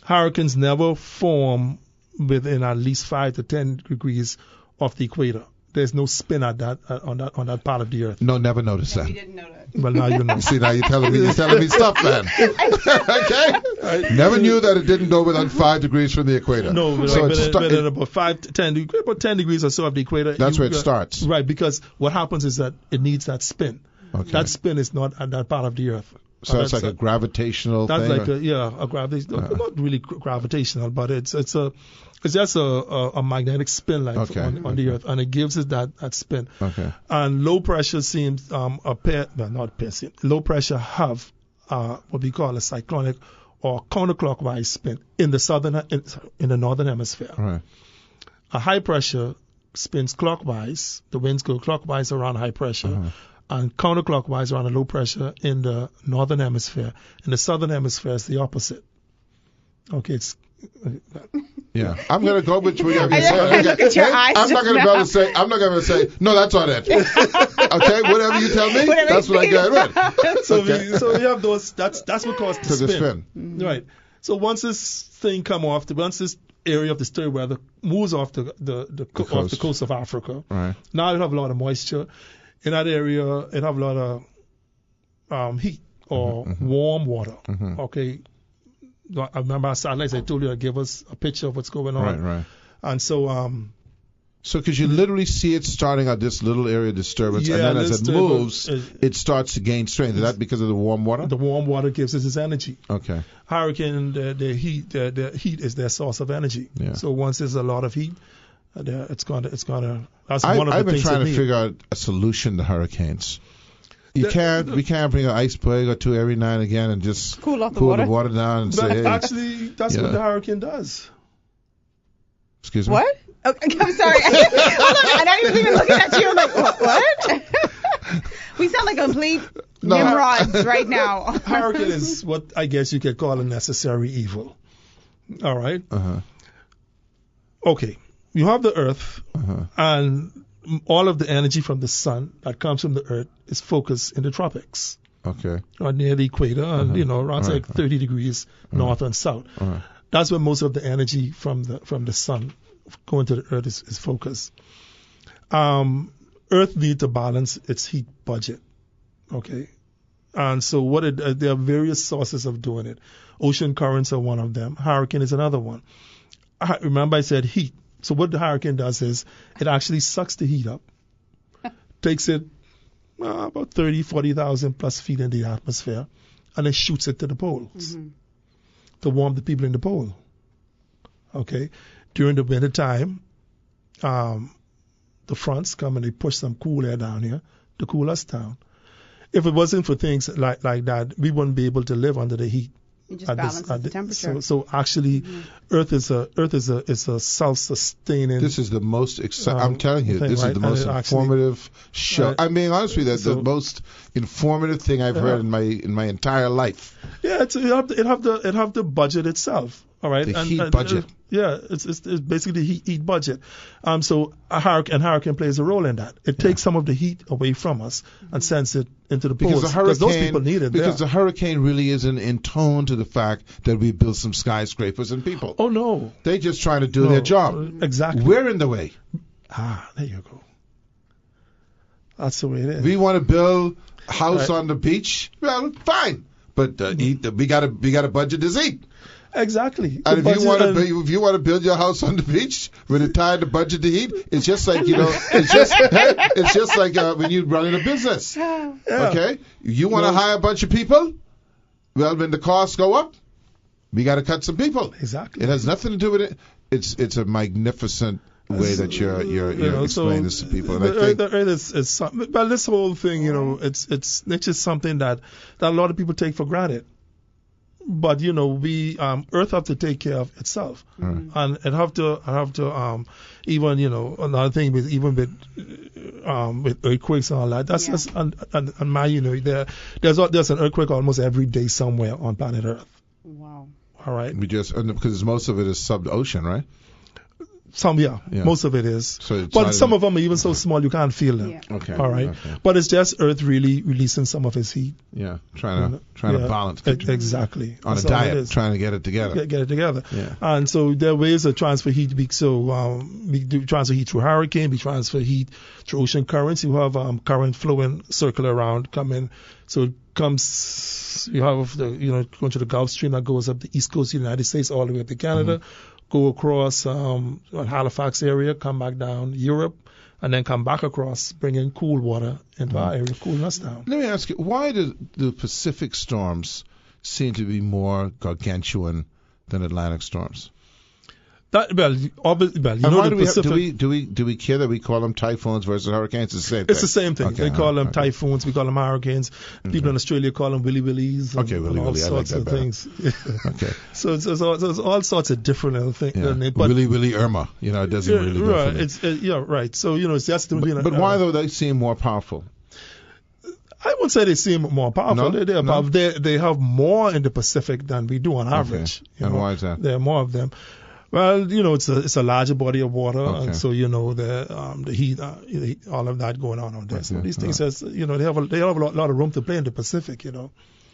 hurricanes never form within at least 5 to 10 degrees of the equator. There's no spin at that on that part of the earth.
No, never noticed that.
We didn't know that.
Well, now you know.
See, now you're telling me stuff, man. Okay? Never knew that it didn't go within 5 degrees from the equator.
No, but,
so
but at about 5 to 10 degrees, about 10 degrees or so of the equator.
That's where it starts.
Right, because what happens is that it needs that spin.
Okay.
That spin is not at that part of the earth.
So that's like a gravitational
that's
thing?
That's like a gravitational, not really gravitational, but it's just a magnetic spin like on the earth, and it gives it that spin.
Okay.
And low pressure seems low pressure have what we call a cyclonic or counterclockwise spin in the northern hemisphere.
Right.
A high pressure spins clockwise. The winds go clockwise around high pressure. And counterclockwise around a low pressure in the northern hemisphere. In the southern hemisphere, it's the opposite. Okay, it's.
Yeah, I'm gonna go with whatever you say.
Look at your eyes.
I'm not gonna be able to say. I'm not gonna say. No, that's on it. Okay, whatever you tell me, that's what I get with.
So we have those. That's what causes the spin.
Mm-hmm.
Right. So once this thing once this area of the stir weather moves off the off the coast of Africa,
right.
Now you have a lot of moisture. In that area, it have a lot of heat or warm water. Okay. I remember satellites I told you I gave us a picture of what's going on.
Right.
And so
so because you literally see it starting at this little area of disturbance, and then as it moves, it starts to gain strength. Is that because of the warm water?
The warm water gives us its energy.
Okay.
Hurricane, the heat is their source of energy.
Yeah.
So once there's a lot of heat, it's gonna. That's one of the things.
I've been trying to figure out a solution to hurricanes. We can't bring an iceberg or two every now and again and just
cool the
water down and say, hey.
Actually, that's what the hurricane does.
Excuse me?
What? Okay, I'm sorry. Hold on, I'm not even looking at you. I'm like, what? We sound like complete nimrods right now.
Hurricane is what I guess you could call a necessary evil. All right? Okay. You have the earth, and all of the energy from the sun that comes from the earth is focused in the tropics.
Okay.
Or near the equator, and around like 30 degrees north and south. That's where most of the energy from the sun going to the earth is focused. Earth needs to balance its heat budget. Okay. And so there are various sources of doing it. Ocean currents are one of them. Hurricane is another one. Remember I said heat. So what the hurricane does is it actually sucks the heat up, takes it about 30, 40,000 plus feet in the atmosphere, and then shoots it to the poles to warm the people in the pole. Okay? During the winter time, the fronts come and they push some cool air down here to cool us down. If it wasn't for things like that, we wouldn't be able to live under the heat.
It just balances the temperature.
So actually, Earth is a self-sustaining.
This is the most exciting. I'm telling you, this is the most informative show. I'm being honest with you. That's the most informative thing I've heard in my entire life.
Yeah, it have the budget itself. All right,
the heat budget.
It's basically the heat budget. So a hurricane plays a role in that. It takes some of the heat away from us and sends it into the poles because those people need it.
Because the hurricane really isn't in tone to the fact that we built some skyscrapers and people.
Oh no,
they're just trying to do their job.
Exactly.
We're in the way.
There you go. That's the way it is.
We want to build a house on the beach. Well, fine, but we got to budget this heat.
Exactly.
And if you want to build your house on the beach with a time to budget the heat, it's just like it's just like when you're running a business. Yeah. Okay, you want to hire a bunch of people. Well, when the costs go up, we got to cut some people.
Exactly.
It has nothing to do with it. It's a magnificent way that you're explaining this to people. And I think
the earth is well, this whole thing, it's just something that a lot of people take for granted. But we Earth have to take care of itself, and it have to even another thing with earthquakes and all that. That's just and my there's an earthquake almost every day somewhere on planet Earth.
Wow.
All right.
We just because most of it is sub-ocean, right?
Most of it is.
So it's
but
not
some
even-
of them are even so small you can't feel them.
Yeah.
Okay.
All right.
Okay.
But it's just Earth really releasing some of its heat.
Yeah. Trying to balance.
Exactly.
On a
That's all it
diet,
is.
trying to get it together.
Get it together.
Yeah.
And so there are ways of transfer heat. We do transfer heat through hurricane. We transfer heat through ocean currents. You have current flowing, circle around, coming. So it comes. You have going to the Gulf Stream that goes up the east coast of the United States all the way up to Canada, go across Halifax area, come back down Europe, and then come back across, bringing cool water into our area, cooling us down.
Let me ask you, why do the Pacific storms seem to be more gargantuan than Atlantic storms?
And why
do we care that we call them typhoons versus hurricanes? It's the same thing.
It's the same thing.
Okay,
they call them
okay.
typhoons. We call them hurricanes. People in Australia call them willy willies.
Okay, willy
all
willy. I like
sorts
that
of
better.
things.
Okay.
So it's all sorts of different little things.
Yeah.
But
Willy Willy Irma. It doesn't really go for
right.
me.
It's right. So it's just
But why though they seem more powerful?
I wouldn't say they seem more powerful.
No?
They're
No?
powerful. They have more in the Pacific than we do on average.
And why is that?
There are more of them. Well, it's a larger body of water,
Okay.
and so the heat, all of that going on there. So
Okay.
these things, they have a lot of room to play in the Pacific.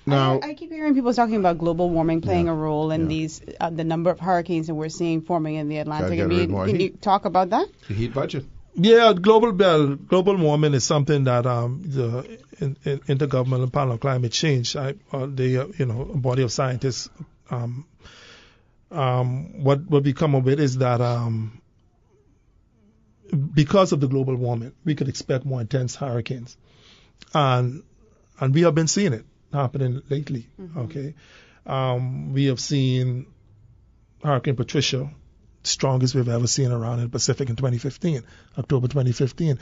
Now,
I keep hearing people talking about global warming playing a role in these the number of hurricanes that we're seeing forming in the Atlantic.
get rid of more
Can you
heat.
talk about that?
the heat budget.
Yeah, global warming is something that the Intergovernmental Panel on Climate Change, a body of scientists, what we come up with is that because of the global warming, we could expect more intense hurricanes, and we have been seeing it happening lately. Okay, we have seen Hurricane Patricia, strongest we've ever seen around in the Pacific in 2015, October 2015,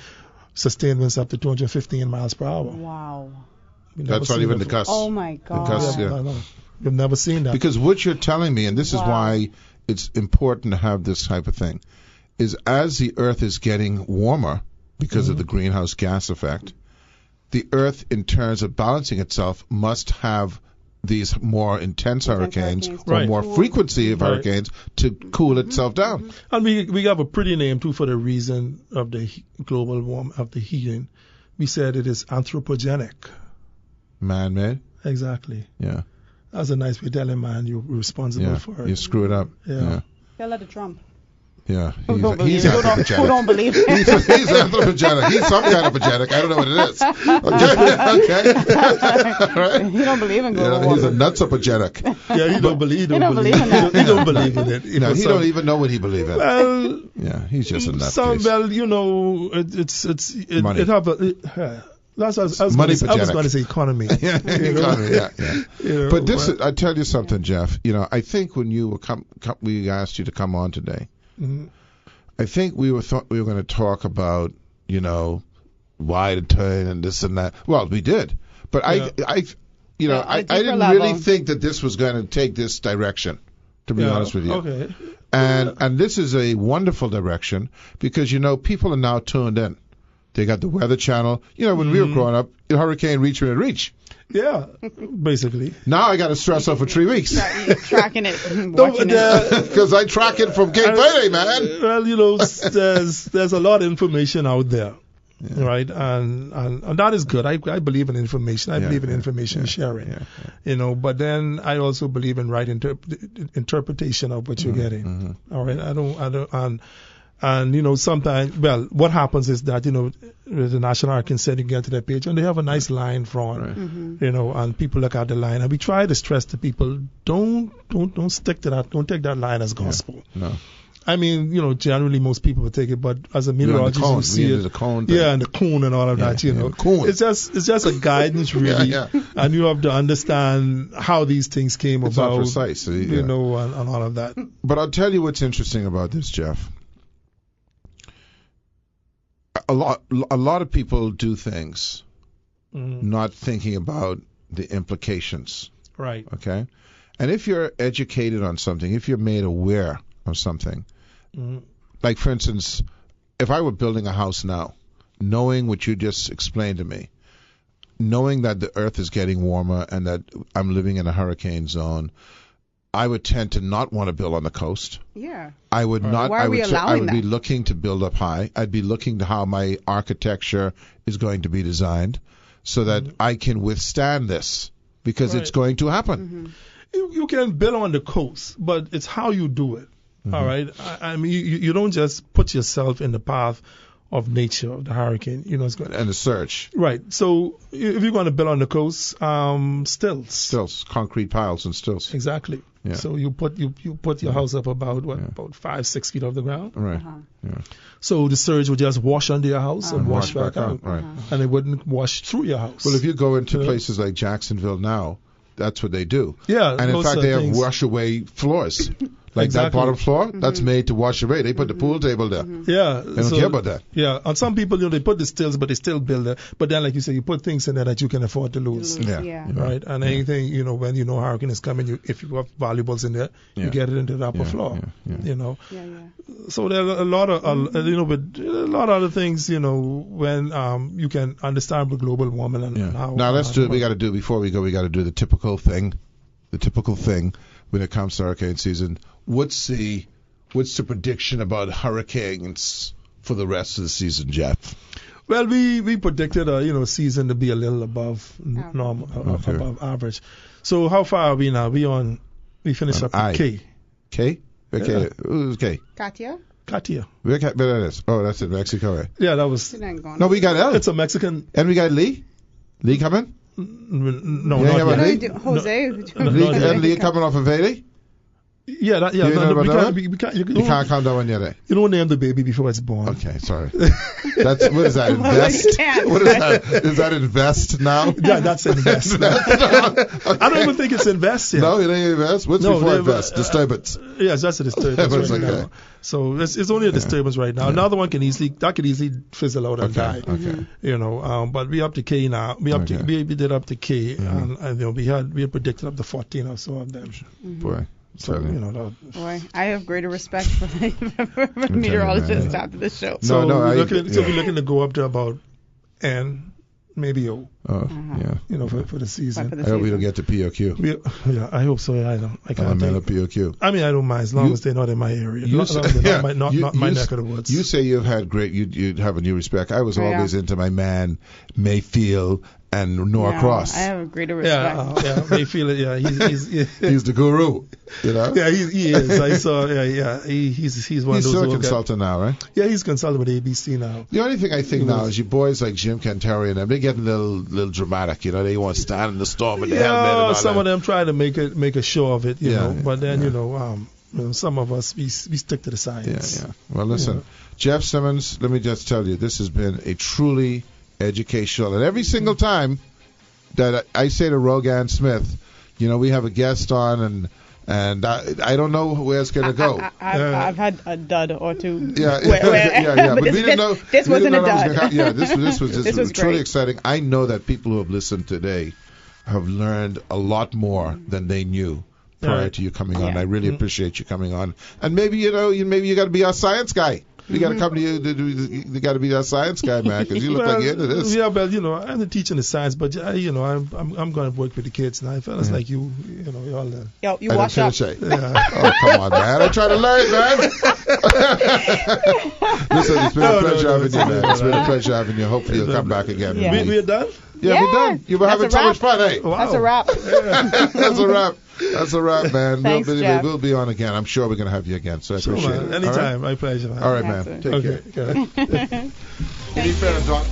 sustained winds up to 215 miles per hour.
Wow.
We've never
That's not
seen
even
that
the
before.
gust.
Oh my God.
gust, yeah.
No. We've never seen that.
Because what you're telling me, and this is
Wow.
why it's important to have this type of thing, is as the Earth is getting warmer because of the greenhouse gas effect, the Earth, in terms of balancing itself, must have these more intense hurricanes
hurricanes
or
Right.
more frequency of
Right.
hurricanes to cool itself down.
And we have a pretty name too for the reason of the global warming of the heating. We said it is anthropogenic.
Man-made?
Exactly.
Yeah.
That's a nice way of telling man you're responsible
Yeah.
for it.
You screw it up.
Yeah.
Tell that to Trump.
Yeah.
Who don't
He's
believe it? Who
anthropogenic.
don't believe it?
He's anthropogenic. He's some kind of pogenic. I don't know what it is. Okay. Right?
You don't believe in global
Yeah, he's a
warming.
nutsopogenic.
Yeah, he don't believe
don't believe in that.
He don't believe in it.
No, he don't even know what he believes in.
Well,
Yeah, he's just a
some,
nutcase.
well,
Money.
it have a. That's what I was
Money
going
pogenic.
to say economy.
Yeah, economy, yeah. But this, I tell you something, Jeff. I think when you were we asked you to come on today.
Mhm.
I think we were going to talk about, why to turn and this and that. Well, we did, but
Yeah.
I
Yeah, on a
I
deeper
didn't
level.
really think that this was going to take this direction. To be honest with you.
Okay.
And this is a wonderful direction because, people are now tuned in. They got the Weather Channel. When we were growing up, the hurricane reach when it reach.
Yeah, basically.
Now I got to stress out for 3 weeks
You're tracking it, watching it.
because I track it from Cape Verde, man.
Well, there's a lot of information out there, right? And that is good. I believe in information. I believe in information sharing. But then I also believe in right interpretation of what you're getting. All right. I don't. And sometimes, what happens is that the National Hurricane Center get to that page and they have a nice line drawn, and people look at the line and we try to stress to people, don't stick to that, don't take that line as gospel.
No.
I mean, generally most people would take it, but as a meteorologist, you see it.
The cone thing.
Yeah, and the cone and all of that,
yeah, cone.
It's just a guidance, really.
Yeah.
And you have to understand how these things came
It's not
about.
precise.
And all of that.
But I'll tell you what's interesting about this, Jeff. A lot of people do things not thinking about the implications.
Right.
Okay? And if you're educated on something, if you're made aware of something, like for instance, if I were building a house now, knowing what you just explained to me, knowing that the earth is getting warmer and that I'm living in a hurricane zone, I would tend to not want to build on the coast.
Yeah.
I would not.
Why are we allowing
I would be
that?
looking to build up high. I'd be looking to how my architecture is going to be designed, so that I can withstand this, because it's going to happen.
You can build on the coast, but it's how you do it. All right. I mean, you don't just put yourself in the path of nature, of the hurricane. You know, it's going.
And the surge.
Right. So if you're going to build on the coast, stills.
Stills, concrete piles and stills.
Exactly.
Yeah.
So you put your house up about about 5-6 feet off the ground.
Right.
So the surge would just wash under your house and wash back out.
Right.
And it wouldn't wash through your house.
Well, if you go into places like Jacksonville now, that's what they do.
Yeah.
And in
those
fact,
are
they have
things.
wash away floors. Like that
Exactly.
bottom floor, that's made to wash away. They put the pool table there.
Yeah.
They don't care about that.
Yeah. And some people, they put the stills, but they still build it. But then, like you say, you put things in there that you can afford to lose.
Yeah.
Right. And anything, when hurricane is coming, if you have valuables in there, you get it into the upper floor. So there are a lot of, but a lot of other things, when you can understand the global warming and how.
Now let's do. We got to do before we go. We got to do the typical thing. The typical thing when it comes to hurricane season. What's the prediction about hurricanes for the rest of the season, Jeff?
Well, we predicted season to be a little above normal, above average. So how far are we now? We finished up with K.
K? Okay.
Yeah.
Who's K?
Katia?
Katia.
Where that is? Oh, that's in Mexico, right?
Yeah, that was.
No, we got L.
It's a Mexican.
And we got Lee. Lee coming?
No,
Yeah,
not
yeah,
yet.
but
Jose.
Lee coming off of Haley?
Yeah,
You know about that?
we can't.
You can't count that one yet.
You don't name the baby before it's born.
Okay, sorry. That's what is that? Invest? What is that? Is that invest now?
Yeah, that's invest. I don't even think it's invest yet.
No, it ain't invest. What's before invest? Disturbance.
Yes, that's a disturbance right
okay.
now. So it's only a disturbance right now. Another one could easily fizzle out and die.
Okay.
But we up to K now. We did up to K, and we had predicted up to 14 or so of them.
Boy.
So
Boy, I have greater respect for the meteorologists after this show.
So we're looking to go up to about N, maybe O.
Yeah.
For the season.
I hope we don't get to POQ.
I hope so. I can't.
Elemental POQ.
I mean, I don't mind as long as they're not in my area. Not my neck of the woods.
You say you've had great. You have a new respect. I was always into my man Mayfield and Norcross.
I have a greater respect.
Yeah, Mayfield. Yeah,
he's the guru.
Yeah, he is. I saw. Yeah. He's one of those.
He's still a consultant now, right?
Yeah, he's consultant with ABC now.
The only thing I think now is you boys like Jim Canteri and them, they get a little dramatic. They want to stand in the storm with the helmet. And
some of them try to make a show of it. But then some of us we stick to the science.
Yeah. Well, listen, Jeff Simmons. Let me just tell you, this has been a truly educational, and every single time that I say to Rogan Smith, we have a guest on, and I don't know where it's going to go.
I've had a dud or two.
Yeah. But we didn't know.
This wasn't a dud.
This was truly
great.
exciting. I know that people who have listened today have learned a lot more than they knew prior to you coming on. I really appreciate you coming on. And maybe you got to be our science guy. We got to come to you. You got to be our science guy, man, because you look like you're into this.
Yeah, but I'm teaching the science, but I'm going to work with the kids now. Fellas like you all the.
Yo, you wash up.
Yeah. Oh, come on, man! I try to learn, man. Listen, it's been a pleasure having you, man. It's been a pleasure having you. Hopefully, you'll come back again.
Yeah.
We're done.
Yeah, we're done. You were having so much fun, hey?
Wow.
That's a wrap.
That's a wrap. That's a wrap, man.
Thanks, Jeff.
We'll be on again. I'm sure we're going to have you again, so I appreciate it.
Anytime.
All right?
My pleasure. Man.
All right, man. Take care.
Okay.
Any better, Doc?